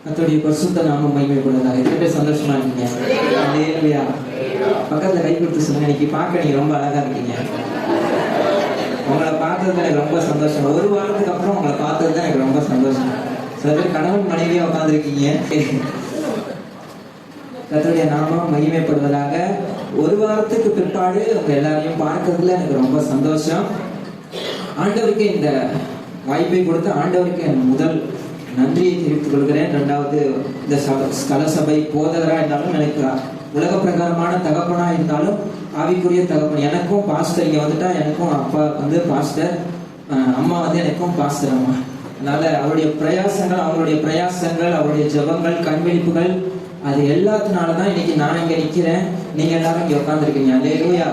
கர்த்தருடைய பரிசுத்த நாமம் மகிமைப்படுவதாக. எத்தனை பேர் சந்தோஷமா இருக்கீங்க? அல்லேலூயா. பக்கத்துல கை கொடுத்து சொல்லுங்க, இன்னைக்கு பார்க்க நீங்க ரொம்ப அழகா இருக்கீங்க. உங்களை பார்த்ததுல எனக்கு ரொம்ப சந்தோஷம். ஒரு வாரத்துக்கு அப்புறம் உங்களை பார்த்தது தான் எனக்கு ரொம்ப சந்தோஷம். சில பேர் கணவன் மனைவியா உட்காந்துருக்கீங்க. கர்த்தருடைய நாமம் மகிமைப்படுவதாக. ஒரு வாரத்துக்கு பிற்பாடு உங்க எல்லாரையும் பார்க்கறதுல எனக்கு ரொம்ப சந்தோஷம். ஆண்டவருக்கு இந்த வாய்ப்பை கொடுத்து ஆண்டவருக்கு என் முதல் நன்றியை தெரிவித்துக் கொள்கிறேன். இரண்டாவது, இந்த ஸ்தல சபை போதகரா இருந்தாலும், எனக்கு உலக பிரகாரமான தகப்பனா இருந்தாலும் ஆவிக்குரிய தகப்பன். எனக்கும் பாஸ்டர் இங்க வந்துட்டா, எனக்கும் அப்பா வந்து பாஸ்டர், அம்மா வந்து எனக்கும் பாஸ்டர் அம்மா. அதனால அவருடைய பிரயாசங்கள், அவருடைய ஜெபங்கள், கண்விழிப்புகள், அது எல்லாத்தினாலதான் இன்னைக்கு நான் இங்க நிக்கிறேன். நீங்க எல்லாரும் இங்க உட்கார்ந்துருக்கீங்க. அல்லேலூயா,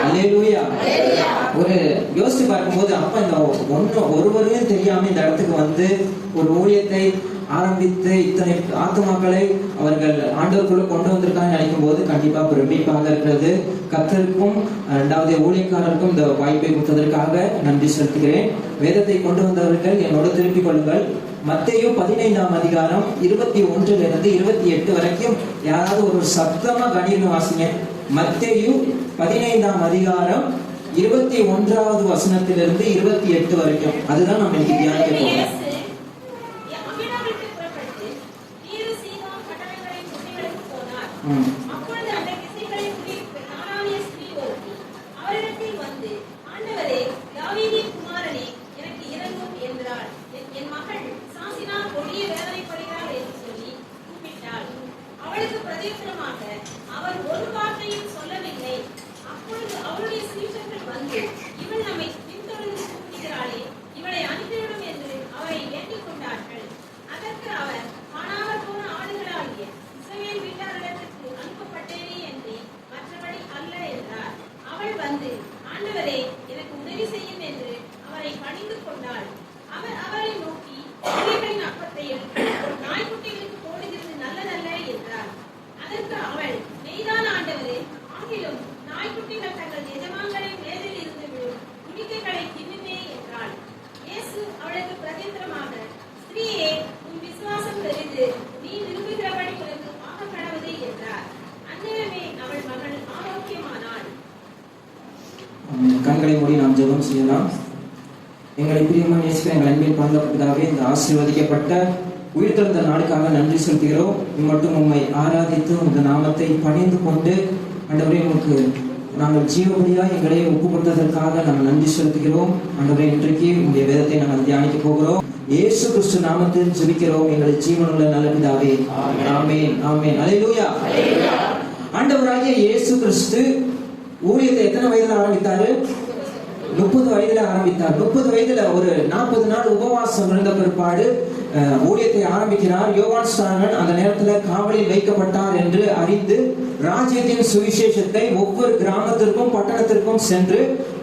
அல்லேலூயா. ஒரு யோசிச்சு பார்க்கும்போது, அப்ப இந்த ஒருவரையும் தெரியாம இந்த இடத்துக்கு வந்து ஒரு ஊழியத்தை ஆரம்பித்து இத்தனை ஆத்துமாக்களை அவர்கள் ஆண்டவருக்குள்ள கொண்டு வந்திருக்காங்க நினைக்கும் போது கண்டிப்பா பிரமிப்பாக இருக்கிறது. கர்த்தருக்கும் இரண்டாவது ஊழியக்காரருக்கும் இந்த வாய்ப்பை கொடுத்ததற்காக நன்றி செலுத்துகிறேன். வேதத்தை கொண்டு வந்தவர்கள் என்னோட திருப்பிக் கொள்ளுங்கள். மத்தேயு 15ஆம் அதிகாரம் 21 - 28 வரைக்கும் யாராவது ஒரு சத்தமா கணீர்னு வாசிங்க. மத்தேயு 15ஆம் அதிகாரம் 21வது வசனத்திலிருந்து 28 வரைக்கும். அதுதான் நம்ம இன்னைக்கு தியானிக்க போறோம். கண்களை மூடி நாம் ஜெபம் செய்யலாம். எங்களை பிரியமாக நேசிக்கிற எங்கள் அன்பின் பரலோகப்பிதாவே, இந்த ஆசீர்வதிக்கப்பட்ட உயிர்த்தெழுந்த நாளுக்காக நன்றி செலுத்துகிறோம். மட்டும் உம்மை ஆராதித்து உங்கள் நாமத்தை பணிந்து கொண்டு ஆண்டவரே, உமக்கு நாங்கள் ஜீவபலியா எங்களை ஒப்பு கொடுத்ததற்காக நாங்கள் நன்றி செலுத்துகிறோம். ஆண்டவரே, இன்றைக்கு உங்களுடைய வேதத்தை நாங்கள் தியானிக்க போகிறோம். இயேசு கிறிஸ்து நாமத்தில் ஜெபிக்கிறோம் எங்களை ஜீவனுள்ள நல்ல பிதாவே. ஆமென், ஆமென், அல்லேலூயா. ஆண்டவராகிய இயேசு கிறிஸ்து ஊழியத்தை எத்தனை வயதுல ஆரம்பித்தாரு? 30 வயதுல ஆரம்பித்தார். 30 வயதுல ஒரு 40 நாள் உபவாசம் இருந்த பிற்பாடு ஊழியத்தை ஆரம்பிக்கிறார். யோவான் ஸ்நானன் அந்த நேரத்துல காவலில் வைக்கப்பட்டார் என்று அறிந்து ராஜ்யத்தின் சுவிசேஷத்தை ஒவ்வொரு கிராமத்திற்கும் பட்டணத்திற்கும் சென்று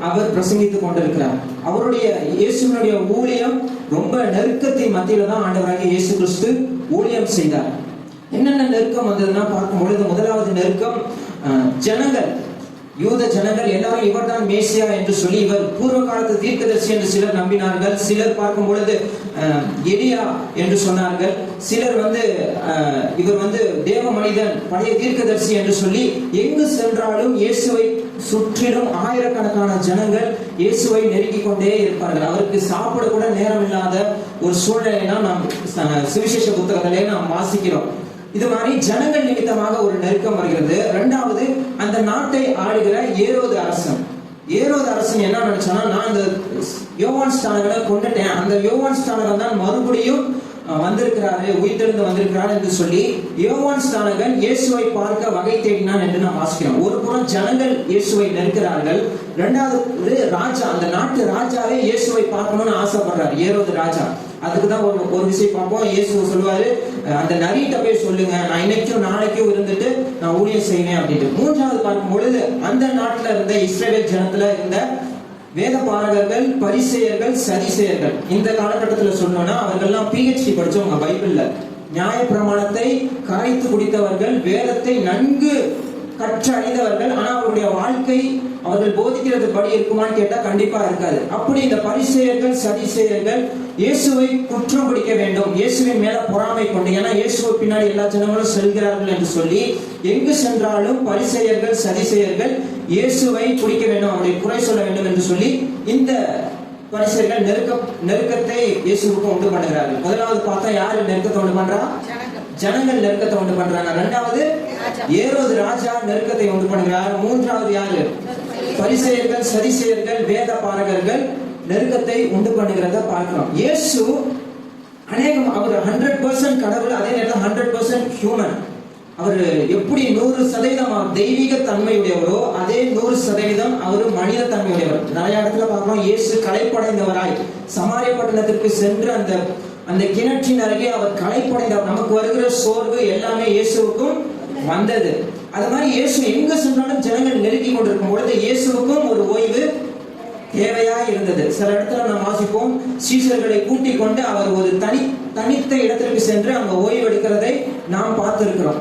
அவர் பிரசங்கித்துக் கொண்டிருக்கிறார். அவருடைய இயேசுனுடைய ஊழியம் ரொம்ப நெருக்கத்தின் மத்தியில தான் ஆண்டவராகிய இயேசு கிறிஸ்து ஊழியம் செய்தார். என்னென்ன நெருக்கம் வந்ததுன்னா பார்க்கும் பொழுது, முதலாவது நெருக்கம் ஜனங்கள், யூத ஜனங்கள் எல்லாரும் இவர்தான் மேசியா என்று சொல்லி, இவர் பூர்வ காலத்து தீர்க்கதரிசி என்று சிலர் நம்பினார்கள். சிலர் பார்க்கும் பொழுது எலியா என்று சொன்னார்கள். சிலர் இவர் தேவ மனிதன், பழைய தீர்க்கதரிசி என்று சொல்லி, எங்கு சென்றாலும் இயேசுவை சுற்றிலும் ஆயிரக்கணக்கான ஜனங்கள் இயேசுவை நெருங்கிக் கொண்டே இருப்பார்கள். அவருக்கு சாப்பிட கூட நேரம் இல்லாத ஒரு சூழ்நிலைனா நாம் சுவிசேஷ புத்தகத்திலே நாம் வாசிக்கிறோம். இது மாதிரி ஜனங்கள் நிமித்தமாக ஒரு நெருக்கம் வருகிறது. இரண்டாவது, அந்த நாட்டை ஆளுகிற ஏரோது அரசன் என்ன நினைச்சானா, நான் இந்த யோவான் ஸ்நானகனை கொண்டுட்டேன், அந்த யோவான் ஸ்நானகன் தான் மறுபடியும் வந்திருக்கிறாரு, உயிர்த்தெழுந்து வந்திருக்கிறார் என்று சொல்லி யோவான் ஸ்நானகன் இயேசுவை பார்க்க வகை தேடினான் என்று நாம் வாசிக்கிறோம். ஒரு புறம் ஜனங்கள் இயேசுவை நெருக்கிறார்கள். இரண்டாவது, ராஜா, அந்த நாட்டு ராஜாவே இயேசுவை பார்க்கணும்னு ஆசைப்படுறாரு, ஏரோது ராஜா. அதுக்குதான் ஒரு விஷயம் பார்ப்போம். இயேசு சொல்லுவாரு, அந்த நரிட்ட போய் சொல்லுங்க, நான் இன்னைக்கும் நாளைக்கும் இருந்துட்டு நான் ஊழியம் செய்வேன் அப்படின்ட்டு. மூன்றாவது பார்க்கும் பொழுது, அந்த நாட்டுல இருந்த இஸ்ரவேல் ஜனத்துல இருந்த வேத பாரகர்கள், பரிசேயர்கள், சதிசேயர்கள், இந்த காலகட்டத்துல சொல்லணும்னா அவர்கள்லாம் PhD படிச்சவங்க, பைபிள்ல நியாய பிரமாணத்தை கரைத்து குடித்தவர்கள், வேதத்தை நன்கு கற்றறிந்தவர்கள். ஆனா அவருடைய வாழ்க்கை அவர்கள் போதிக்கிறது படி இருக்குமான்னு கேட்டா கண்டிப்பா இருக்காது. அப்படி இந்த பரிசேயர்கள் சதிசேயர்கள் இயேசுவை குற்றம் பிடிக்க வேண்டும், இயேசுவின் மேல பொறாமை கொண்டு, ஏன்னா இயேசுவை பின்னாடி எல்லா ஜனங்களும் செல்கிறார்கள் என்று சொல்லி எங்கு சென்றாலும் பரிசேயர்கள் சதிசேயர்கள் இயேசுவை பிடிக்க வேண்டும், அவருடைய குறை சொல்ல வேண்டும் என்று சொல்லி இந்த பரிசேயர்கள் நெருக்கத்தை இயேசுவுக்கு உண்டு பண்ணுகிறார்கள். முதலாவது பார்த்தா யாரு நெருக்கத்தை உண்டு பண்றா? ஜனங்கள் நெருக்கத்தை உண்டு பண்றாங்க. இரண்டாவது ஏரோது ராஜா நெருக்கத்தை உண்டு பண்ணுகிறார். மூன்றாவது யாரு? பரிசேயர்கள் சதிசேயர்கள் வேத பாரகர்கள் நெருக்கத்தை உண்டு பண்ணுகிறத பார்க்கிறோம். இயேசு அநேகம் அவர் 100% கடவுள், அதே நேரத்தில் 100% ஹியூமன். அவர் எப்படி 100% தெய்வீக தன்மையுடையவரோ அதே 100% அவர் மனித தன்மையுடையவர். நிறைய இடத்துல பார்க்கிறோம் இயேசு களைப்படைந்தவராய் சமாரிய பட்டணத்திற்கு சென்று அந்த கிணற்றின் அருகே அவர் களைப்படைந்தவர். நமக்கு வருகிற சோர்வு எல்லாமே இயேசுவுக்கும் வந்தது. அது மாதிரி இயேசு எங்க சென்றாலும் ஜனங்கள் நெருக்கி கொண்டிருக்கும் பொழுது இயேசுவுக்கும் ஒரு ஓய்வு தேவையா இருந்தது. சில இடத்துல நாம் வாசிப்போம், சீஷர்களை கூட்டிக் கொண்டு அவர் ஒரு தனித்த இடத்திற்கு சென்று அங்க ஓய்வு எடுக்கிறதை நாம் பார்த்திருக்கிறோம்.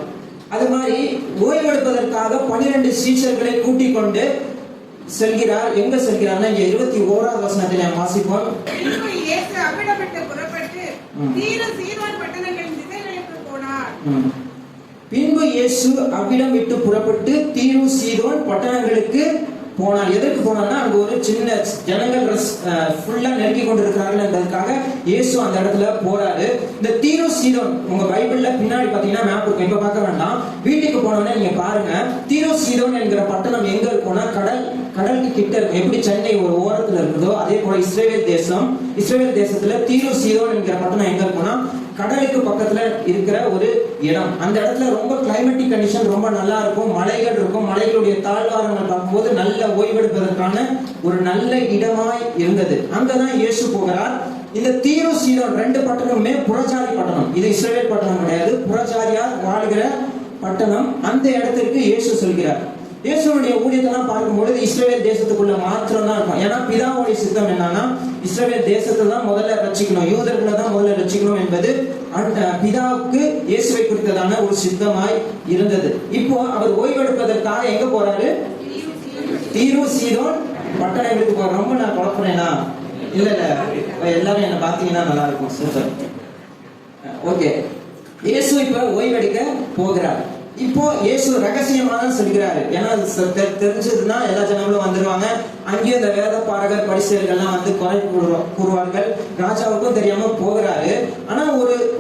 அது மாதிரி ஓய்வெடுப்பதற்காக 12 சீஷர்களை கூட்டிக் கொண்டு செல்கிறார். எங்க செல்கிறார்னா இங்க 21வது வசனத்தை நாம் வாசிப்போம். பின்பு இயேசு அவ்விடம் விட்டு புறப்பட்டு தீரு சீதோன் பட்டணங்களுக்கு போனார். எதற்கு போனார்னா அங்க ஒரு சின்ன ஜனங்கள் ஃபுல்லா நெருக்கி கொண்டிருக்கிறார்கள் என்பதற்காக இயேசு அந்த இடத்துல போறாரு. இந்த தீரு சீதோன் உங்க பைபிள்ல பின்னாடி பாத்தீங்கன்னா மேப் இருக்கும், இப்ப பார்க்க வேண்டாம், வீட்டுக்கு போனோம்னா நீங்க பாருங்க. தீரு சீதோன் என்கிற பட்டணம் எங்க இருக்கும்னா கடலுக்கு கிட்ட இருக்கும். எப்படி சென்னை ஒரு ஓரத்துல இருக்குதோ அதே போல இஸ்ரேல் தேசத்துல தீரு சீதோன் என்கிற பட்டணம் எங்க இருக்கும்னா கடலுக்கு பக்கத்துல இருக்கிற ஒரு இடம். அந்த இடத்துல ரொம்ப கிளைமேட்டிக் கண்டிஷன் ரொம்ப நல்லா இருக்கும், மலைகள் இருக்கும். மலைகளுடைய தாழ்வாரங்கள் பார்க்கும்போது நல்ல ஓய்வெடுப்பதற்கான ஒரு நல்ல இடமாய் இருந்தது. அங்கதான் இயேசு போகிறார். இந்த தீரு சீதோன் 2 பட்டணமுமே புறஜாதி பட்டணம். இது இஸ்ரவேல் பட்டணம் கிடையாது, புறஜாதியார் வாழ்கிற பட்டணம். அந்த இடத்திற்கு இயேசு சொல்கிறார். இயேசுடைய ஊழியத்தெல்லாம் பார்க்கும்பொழுது இஸ்ரவேல் தேசத்துக்குள்ள மாத்திரம் தான் இருக்கும். ஏன்னா பிதாவுடைய சித்தம் என்னன்னா இஸ்ரவேல் தேசத்தை தான் முதல்ல ரட்சிக்கணும், யூதர்களை தான் முதல்ல ரட்சிக்கணும் என்பது பிதாவுக்கு இயேசுவை குறித்ததான ஒரு சித்தமாய் இருந்தது. இப்போ அவர் ஓய்வெடுப்பதற்காக எங்க போறாரு? தீரு சீதோன் பட்டணங்களுக்கு போற. ரொம்ப நான் குழப்பறேனா? இல்ல எல்லாரும் என்ன பாத்தீங்கன்னா நல்லா இருக்கும். சூப்பர். ஓகே, இயேசு இப்ப ஓய்வெடுக்க போகிறார். இப்போ இயேசு ரகசியமா தான் சொல்கிறாரு. ஏன்னா தெரிஞ்சதுன்னா எல்லா ஜனங்களும் வந்துருவாங்க. அங்கேயும் இந்த வேத பாரகர் பரிசேயர்கள்லாம் வந்து குறை கூறுவார்கள். ராஜாவுக்கும் தெரியாம போகிறாரு. ஆனா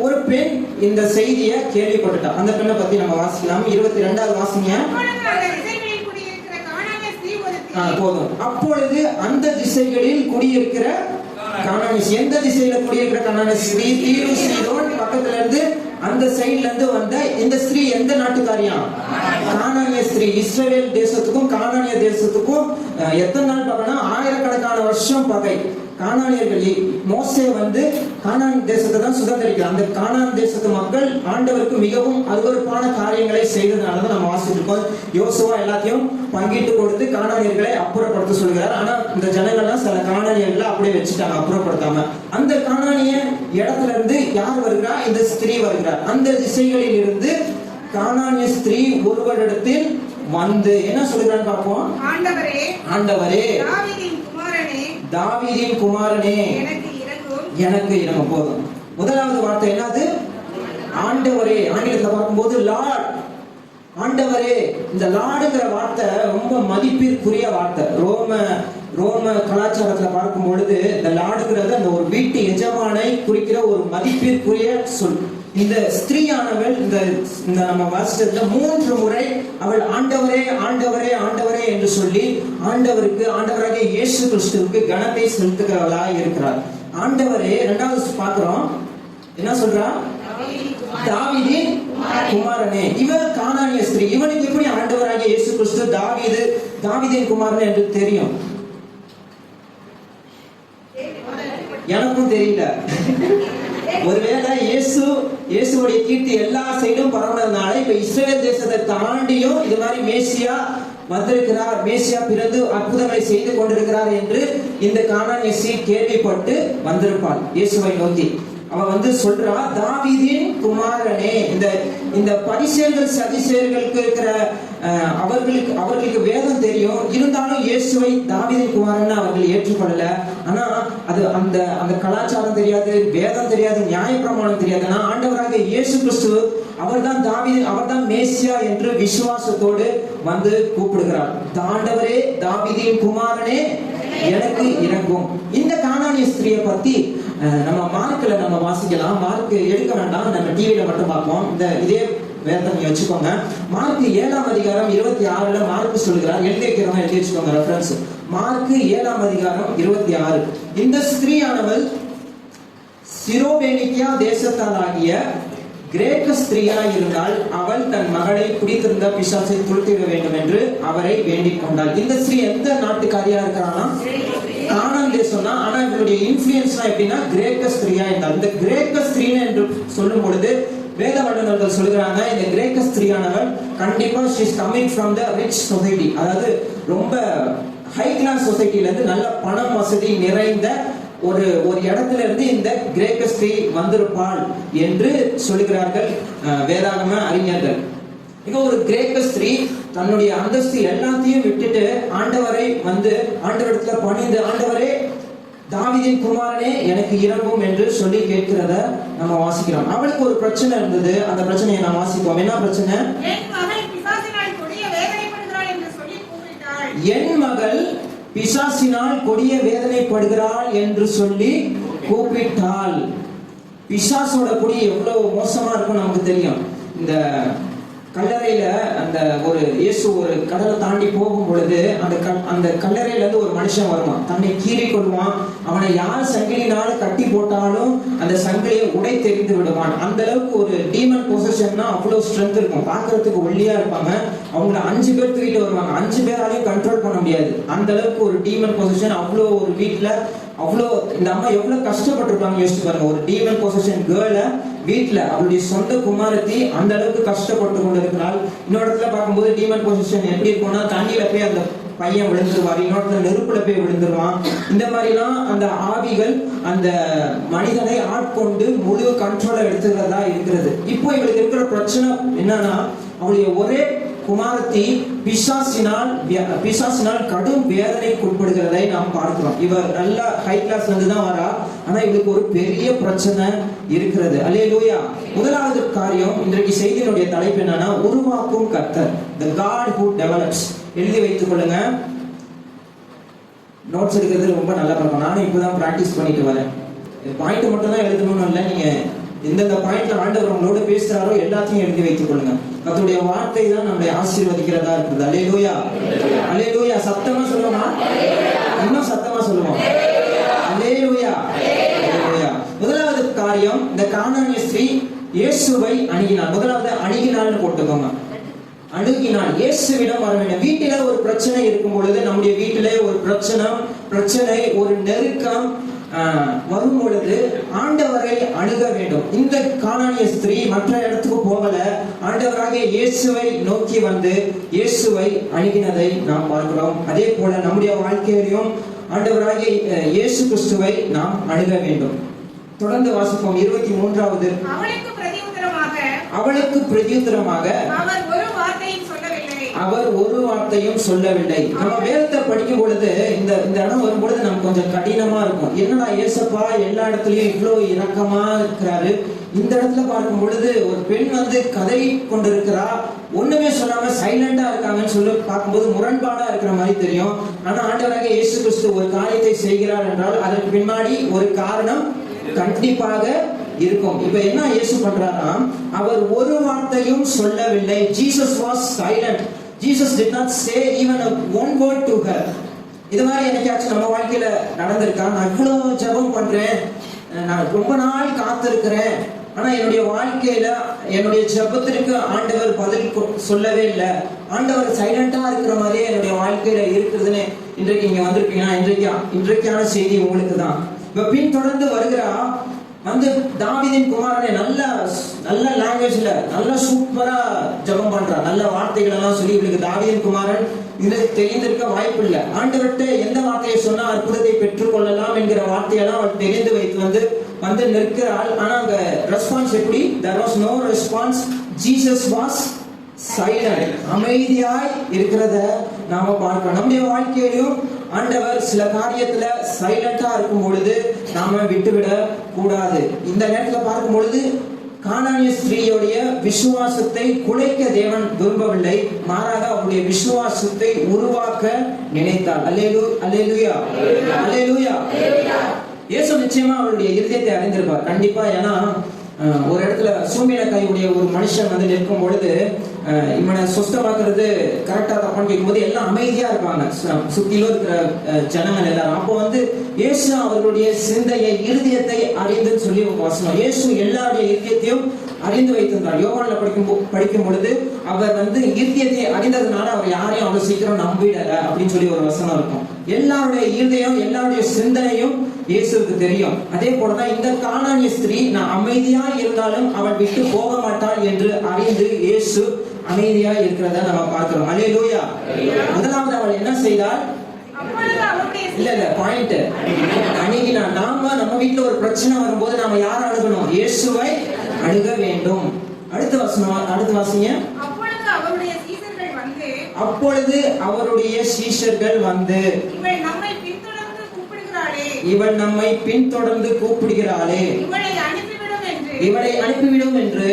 ஒரு பெண் இந்த செய்தியை கேள்விப்பட்டுட்டா. அந்த பெண்ணை பத்தி நம்ம வாசிக்கலாம். 22வது வாசிங்க. போதும். அப்பொழுது அந்த திசைகளில் குடியிருக்கிற கானானியஸ், எந்த திசையில குடியிருக்கிற கானானியஸ்? தீரு சீதோன் பக்கத்துல இருந்து அந்த சைடுல இருந்து வந்த இந்த ஸ்திரீ எந்த நாட்டுக்காரியா? கானானிய ஸ்திரீ. இஸ்ரவேல் தேசத்துக்கும் கானானிய தேசத்துக்கும் எத்தனை நாள் பகைனா 1000கணக்கான வருஷம் பகை. கானானியர்கள் மோசே வந்து கானான் தேசத்தை தான் சுதந்திரிக்கிறார். அந்த கானான் தேசத்து மக்கள் ஆண்டவருக்கு மிகவும் அருவருப்பான காரியங்களை செய்ததுனாலதான் நம்ம வாசிச்சிருக்கோம். யோசுவா எல்லாத்தையும் பங்கிட்டு கொடுத்து கானானியர்களை அப்புறப்படுத்த சொல்கிறார். ஆனா இந்த ஜனங்கள்லாம் சில கானானியர்களை அப்படியே வச்சுட்டாங்க அப்புறப்படுத்தாம. அந்த கானானிய இடத்துல இருந்து யார் வருகிறா? இந்த ஸ்திரீ வருகிறார். அந்த திசைகளில் இருந்து கானானிய ஸ்திரீ ஒருவரிடத்தில் வந்து என்ன சொல்கிறான்னு பார்ப்போம். ஆண்டவரே தாவீதின் குமாரனே எனக்கு இறங்கும். போதும். முதலாவது வார்த்தை என்னது? ஆண்டவரே. ஆங்கிலத்தில் பார்க்கும்போது லார்ட். ஆண்டவரே. இந்த லார்டுங்கிற வார்த்தை ரொம்ப மதிப்பிற்குரிய வார்த்தை. ரோம கலாச்சாரத்துல பார்க்கும் பொழுது இந்த லார்டுங்கிறது அந்த ஒரு வீட்டு எஜமானை குறிக்கிற ஒரு மதிப்பிற்குரிய சொல். இந்த ஸ்திரீயானவள் இந்த நம்ம வாசித்ததுல 3 முறை அவள் ஆண்டவரே ஆண்டவரே ஆண்டவரே என்று சொல்லி ஆண்டவராகிய இயேசு கிறிஸ்துவுக்கு கனத்தை செலுத்துகிறவளாய் இருக்கிறார். ஆண்டவரே. 2வது பார்க்கிறோம் என்ன சொல்றா? தாவீதின் குமாரனே. இவர் கானானிய ஸ்திரீ. இவனுக்கு எப்படி ஆண்டவராகிய இயேசு கிறிஸ்து தாவீதின் குமாரன் என்று தெரியும்? எனக்கும் தெரியல. ஒருவேளை இயேசுடைய கீர்த்தி எல்லா சைடும் பரவுனதுனால இப்ப இஸ்ரவேல் தேசத்தை தாண்டியும் இது மாதிரி மேசியா வந்திருக்கிறார், மேசியா பிறந்து அற்புதங்களை செய்து கொண்டிருக்கிறார் என்று இந்த கானானிய ஸ்திரீ கேள்விப்பட்டு வந்திருப்பாள் இயேசுவை நோக்கி. அவ வந்து சொல்றா, தாவீதின் குமாரனே. இந்த பரிசேயர்கள் சதிசேயர்களுக்கு இருக்கிற அவர்களுக்கு வேதம் தெரியும், இருந்தாலும் இயேசுவை தாவீதின் குமாரன் அவர்கள் ஏற்றுக்கொள்ளல. ஆனா அது அந்த கலாச்சாரம் தெரியாது, வேதம் தெரியாது, நியாயப்பிரமாணம் தெரியாது. ஆனா ஆண்டவராக இயேசு கிறிஸ்து அவர்தான் மேசியா என்று விசுவாசத்தோடு வந்து கூப்பிடுகிறார். ஆண்டவரே, தாவீதின் குமாரனே, எனக்கு இறங்கும். இந்த கானானிய ஸ்திரியை பத்தி நம்ம மார்க்ல நம்ம வாசிக்கலாம். மார்க் எடுக்க வேண்டாம், நம்ம டிவியில மட்டும் பார்ப்போம். இதே வேதத்தை நீங்க வச்சுக்கோங்க. மார்க் 7ஆம் அதிகாரம் 26 மார்க் சொல்லுகிறார். எழுதி வைக்கிறவங்க எழுதி வச்சுக்கோங்க ரெஃபரன்ஸ். மார்க் 7ஆம் அதிகாரம் 26. இந்த ஸ்திரீயானவள் சிரோபேனிக்கியா தேசத்தாலாகிய கிரேக்க ஸ்திரீயாய் இருந்தால் அவள் தன் மகளை பிடித்திருந்த பிசாசை துரத்திட வேண்டும் என்று அவரை வேண்டிக் கொண்டாள். இந்த ஸ்திரீ எந்த நாட்டுக்காரியா இருக்கிறானா? கானான் தேசம் தான். ஆனா இவருடைய இன்ஃப்ளூயன்ஸ் எப்படின்னா கிரேக்க ஸ்திரீயா இருந்தால். இந்த கிரேக்க ஸ்திரீ என்று சொல்லும் பொழுது வேத வல்லுநர்கள் சொல்லுகிறாங்க, இந்த கிரேக்க ஸ்திரீயானவள் கண்டிப்பா she is coming from the rich society, அதாவது ரொம்ப ஹை கிளாஸ் சொசைட்டில இருந்து நல்ல பணம் வசதி நிறைந்த ஒரு இடத்துல இருந்து இந்த கிரேக்க ஸ்திரீ வந்திருப்பாள் என்று சொல்லுகிறார்கள் வேதாகம அறிஞர்கள். இங்க ஒரு கிரேக்க ஸ்திரீ தன்னுடைய அந்தஸ்து எல்லாத்தையும் விட்டுட்டு ஆண்டவரை வந்து ஆண்டவரிடத்துல பணிந்து, ஆண்டவரே, தாவீதின் குமாரனே, எனக்கு இறங்கும் என்று சொல்லி கேட்கிறத நம்ம வாசிக்கிறோம். அவளுக்கு ஒரு பிரச்சனை இருந்தது. அந்த பிரச்சனையை நாம் வாசிப்போம். என்ன பிரச்சனை? என் மகள் பிசாசினால் கொடிய வேதனைப்படுகிறாள் என்று சொல்லி கூப்பிட்டாள். பிசாசோட கொடி எவ்வளவு மோசமா இருக்கும் நமக்கு தெரியும். இந்த கல்லறையில இயேசு ஒரு கடலை தாண்டி போகும் பொழுது அந்த கல்லறையில இருந்து ஒரு மனுஷன் வருவான், தன்னை கீறி கொள்வான். அவனை யார் சங்கிலினால கட்டி போட்டாலும் அந்த சங்கிலியை உடை தெரிந்து விடுவான். அந்த அளவுக்கு ஒரு டீமன் பொசஷன்னா அவ்வளவு ஸ்ட்ரென்த் இருக்கும். பாக்குறதுக்கு ஒல்லியா இருப்பாங்க. அவங்கள 5 பேர் தூக்கிட்டு வருவாங்க. 5 பேராலையும் கண்ட்ரோல் பண்ண முடியாது. அந்த அளவுக்கு ஒரு டீமன் பொசஷன். அவ்வளோ ஒரு வீட்டுல அவ்வளோ இந்த அம்மா எவ்வளவு கஷ்டப்பட்டிருப்பாங்க யோசிச்சு பாருங்க. ஒரு டீமன் பொசஷன் கேர்ள வீட்டுல அவளுடைய சொந்த குமாரத்தி அந்த அளவுக்கு கஷ்டப்பட்டு கொண்டு இருக்கிறாள். இன்னொரு இடத்துல பார்க்கும்போது டீமன் பொசிஷன் எப்படி இருக்கும்னா, தண்ணியில போய் அந்த பையன் விழுந்துருவார், இன்னொருத்தர் நெருப்புல போய் விழுந்துருவான். இந்த மாதிரிலாம் அந்த ஆவிகள் அந்த மனிதனை ஆட்கொண்டு முழு கண்ட்ரோலை எடுத்துக்கிறதா இருக்கிறது. இப்போ இவளுக்கு இருக்கிற பிரச்சனை என்னன்னா, அவளுடைய ஒரே குமாரத்தி பிசாசினால் கடும் வேதனைக்கு உட்படுகிறதை நாம் பார்க்கிறோம். இவர் நல்ல ஹை கிளாஸ்ல இருந்து தான் வரா. ஆனா இவளுக்கு ஒரு பெரிய பிரச்சனை இருக்கிறது. அல்லேலூயா. முதலாவது காரியம், இன்றைக்கு செய்தியினுடைய தலைப்பு என்னன்னா, உருவாக்கும் கர்த்தர், the God who develops. எழுதி வைத்துக் கொள்ளுங்க. நோட்ஸ் எடுக்கிறது ரொம்ப நல்லா இருக்கும். நானும் இப்பதான் பிராக்டிஸ் பண்ணிட்டு வரேன். பாயிண்ட் மட்டும் தான் எழுதணும்னு இல்லை, நீங்க எந்தெந்த பாயிண்ட்ல ஆண்டவர் உங்களோட பேசுறாரோ எல்லாத்தையும் எழுதி வைத்துக் கொள்ளுங்க. கர்த்தருடைய வார்த்தை தான் நம்மை ஆசீர்வதிக்கிறதா இருக்குது. அல்லேலூயா, அல்லேலூயா. சத்தமா சொல்லுமா? இன்னும் சத்தமா சொல்லுவோம். அல்லேலூயா, அல்லேலூயா. முதலாவது காரியம், இந்த கானானிய ஸ்திரீ இயேசுவை அணுகினாள். முதலாவது அணுகினாள்னு போட்டுக்கோங்க. அணுகினாள், இயேசுவிடம் வர வேண்டும். வீட்டில ஒரு பிரச்சனை இருக்கும் பொழுது, நம்முடைய வீட்டிலே ஒரு பிரச்சனை ஒரு நெருக்கம் வரும் பொழுது ஆண்டவரை அணுக வேண்டும். இந்த கானானிய ஸ்திரீ மற்ற இடத்துக்கு போகல, ஆண்டவராக இயேசுவை நோக்கி வந்து இயேசுவை அணுகினதை நாம் பார்க்கிறோம். அதே போல நம்முடைய வாழ்க்கையிலும் ஆண்டவராக இயேசு கிறிஸ்துவை நாம் அணுக வேண்டும். தொடர்ந்து வாசிப்போம். 23வது. அவளுக்கு பிரதியுத்தரமாக அவர் ஒரு வார்த்தையும் சொல்லவில்லை. நம்ம வேதத்தை படிக்கும் பொழுது இந்த இடம் வரும் பொழுது நமக்கு கொஞ்சம் கடினமா இருக்கும். என்னடா ஏசப்பா எல்லா இடத்துலயும் இவ்வளவு இரக்கமா இருக்கிறாரு, இந்த இடத்துல பார்க்கும் பொழுது ஒரு பெண் வந்து கதறி கொண்டிருக்கிறா, ஒண்ணுமே சொல்லாம சைலண்டா இருக்காங்கன்னு சொல்லி பார்க்கும்போது முரண்பாடா இருக்கிற மாதிரி தெரியும். ஆனா ஆண்டவராக இயேசு கிறிஸ்து ஒரு காரியத்தை செய்கிறார் என்றால் அதற்கு பின்னாடி ஒரு காரணம் கண்டிப்பாக இருக்கும். இப்ப என்ன இயேசு பண்றாரா, அவர் ஒரு வார்த்தையும் சொல்லவில்லை. Jesus was silent. Jesus did not say even one word to her. இது மாதிரி என்னைக்காச்சும் நம்ம வாழ்க்கையில நடந்திருக்கா? நான் இவ்வளவு ஜெபம் பண்றேன், நான் ரொம்ப நாள் காத்திருக்கிறேன், ஆனா என்னுடைய வாழ்க்கையில என்னுடைய ஜெபத்திற்கு ஆண்டவர் பதில் சொல்லவே இல்லை, ஆண்டவர் சைலண்டா இருக்கிற மாதிரியே என்னுடைய வாழ்க்கையில இருக்குதுன்னு இன்றைக்கு இங்க வந்திருக்கீங்கன்னா இன்றைக்கான செய்தி உங்களுக்கு தான். இப்ப பின் தொடர்ந்து வருகிறா, வந்து தாவீதின் குமாரனே, நல்ல லாங்குவேஜ்ல நல்ல சூப்பரா ஜெபம் பண்றா, நல்ல வார்த்தைகள் எல்லாம் சொல்லி இவளுக்கு தாவீதின் குமாரன் இதை தெரிந்திருக்க வாய்ப்பு இல்லை. ஆண்டவர்கிட்ட எந்த வார்த்தையை சொன்னா அற்புதத்தை பெற்றுக் கொள்ளலாம் என்கிற வார்த்தையெல்லாம் அவள் தெரிந்து வைத்து வந்து வந்து நிற்கிறாள். ஆனா அங்க ரெஸ்பான்ஸ் எப்படி? there was no response. Jesus was silent. அமைதியாய் இருக்கிறத நாம பார்க்கிறோம். நம்முடைய வாழ்க்கையிலும் ஆண்டவர் சில காரியத்துல சைலண்டா இருக்கும் பொழுது நாம விட்டுவிட கூடாது. இந்த நேரத்துல பார்க்கும் பொழுது கானானிய ஸ்திரீயுடைய விசுவாசத்தை குலைக்க தேவன் விரும்பவில்லை, மாறாக அவருடைய விசுவாசத்தை உருவாக்க நினைத்தார். அல்லேலூயா, அல்லேலூயா. இயேசு நிச்சயமா அவருடைய இருதயத்தை அறிந்திருப்பார் கண்டிப்பா. ஏன்னா ஒரு இடத்துல சூமியில கையுடைய ஒரு மனுஷன் வந்து நிற்கும் பொழுது இவனை சுத்தமாக்குறது கரெக்டா தப்பான்னு கேட்கும்போது எல்லாம் அமைதியா இருப்பாங்க, சுத்திலும் இருக்கிற ஜனங்கள் எல்லாரும். அப்போ வந்து இயேசு அவர்களுடைய சிந்தையை இருதயத்தை அறிந்துன்னு சொல்லி ஒரு வசனம். இயேசு எல்லாருடைய இருதயத்தையும் அறிந்து வைத்திருந்தார். யோவான்ல படிக்கும் பொழுது அவர் வந்து இருதயத்தை அறிந்ததுனால அவர் யாரையும் அவ்வளவு சீக்கிரம் நம்பிடல அப்படின்னு சொல்லி ஒரு வசனம் இருக்கும். எல்லாருடைய இருதயம் எல்லாருடைய சிந்தனையும் இயேசுவுக்கு தெரியும். அதே போலதான் இந்த கானானிய ஸ்திரீ நான் அமைதியா இருந்தாலும் அவள் விட்டு போக மாட்டாள் என்று அறிந்து இயேசு அமைதியா இருக்கிறத நம்ம பார்க்கிறோம். அல்லேலூயா. முதலாவது அவள் என்ன செய்தாள்? இல்ல பாயிண்ட் அணுகினா. நாம நம்ம வீட்டுல ஒரு பிரச்சனை வரும்போது நாம யாரை அணுகணும்? இயேசுவை அணுக வேண்டும். அடுத்த வாசிங்க. அப்பொழுது அவருடைய சீஷர்கள் வந்து இவள் நம்மை பின்தொடர்ந்து கூப்பிடுகிறாளே, இவளை அனுப்பிவிடும் என்று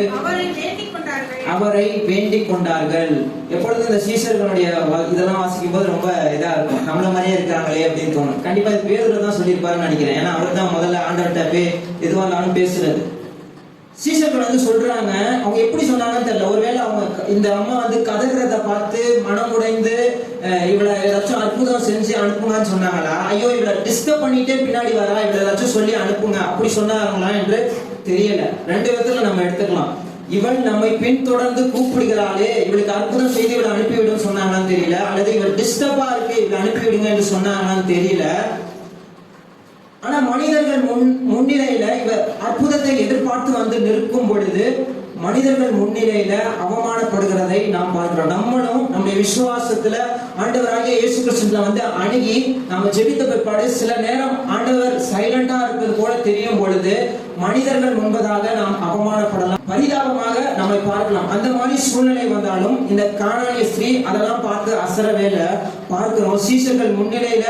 அவரை வேண்டிக் கொண்டார்கள். எப்பொழுது இந்த சீஷர்களுடைய இதெல்லாம் வாசிக்கும் போது ரொம்ப இதா இருக்கும், நம்மள மாதிரியே இருக்காங்களே அப்படின்னு தோணும். கண்டிப்பா இது பேதுரு தான் சொல்லியிருப்பாருன்னு நினைக்கிறேன். ஏன்னா அவர் தான் முதல்ல ஆண்டவர்கிட்ட எதுவா இருந்தாலும் பேசுறது. சீஷர்கள் வந்து சொல்றாங்க, அவங்க எப்படி சொன்னாங்கன்னு தெரியல. ஒருவேளை அவங்க இந்த அம்மா வந்து கதறத பார்த்து மனம் உடைந்து இவளை ஏதாச்சும் அற்புதம் செஞ்சு அனுப்புங்கன்னு சொன்னாங்களா, ஐயோ இவளை டிஸ்டர்ப் பண்ணிட்டே பின்னாடி வரா, இவளை ஏதாச்சும் சொல்லி அனுப்புங்க அப்படி சொன்னாங்களா என்று தெரியல. ரெண்டு விதத்துல நம்ம எடுத்துக்கலாம். இவள் நம்மை பின்தொடர்ந்து கூப்பிடுகிறாளே, இவளுக்கு அற்புதம் செய்து இவளை அனுப்பிவிடும் சொன்னாங்களான்னு தெரியல, அல்லது இவள் டிஸ்டர்பா இருக்கு இவளை அனுப்பிவிடுங்க என்று சொன்னாங்களான்னு தெரியல. ஆனா மனிதர்கள் முன்னிலையில இவர் அற்புதத்தை எதிர்பார்த்து வந்து நிற்கும் பொழுது மனிதர்கள் முன்னிலையில அவமானப்படுகிறதை நாம் பார்க்கிறோம். நம்மளும் நம்முடைய விசுவாசத்துல ஆண்டவராகிய இயேசு கிறிஸ்துல வந்து அணுகி நாம ஜெபித்த பிற்பாடு சில நேரம் ஆண்டவர் சைலண்டா இருக்கிறது போல தெரியும் பொழுது மனிதர்கள் முன்பதாக நாம் அவமானப்படலாம், பரிதாபமாக நம்மை பார்க்கலாம். அந்த மாதிரி சூழ்நிலை வந்தாலும் இந்த கானானிய ஸ்திரீ அதெல்லாம் பார்த்து அசரவே இல்லை. பார்க்கிறோம், சீஷர்கள் முன்னிலையில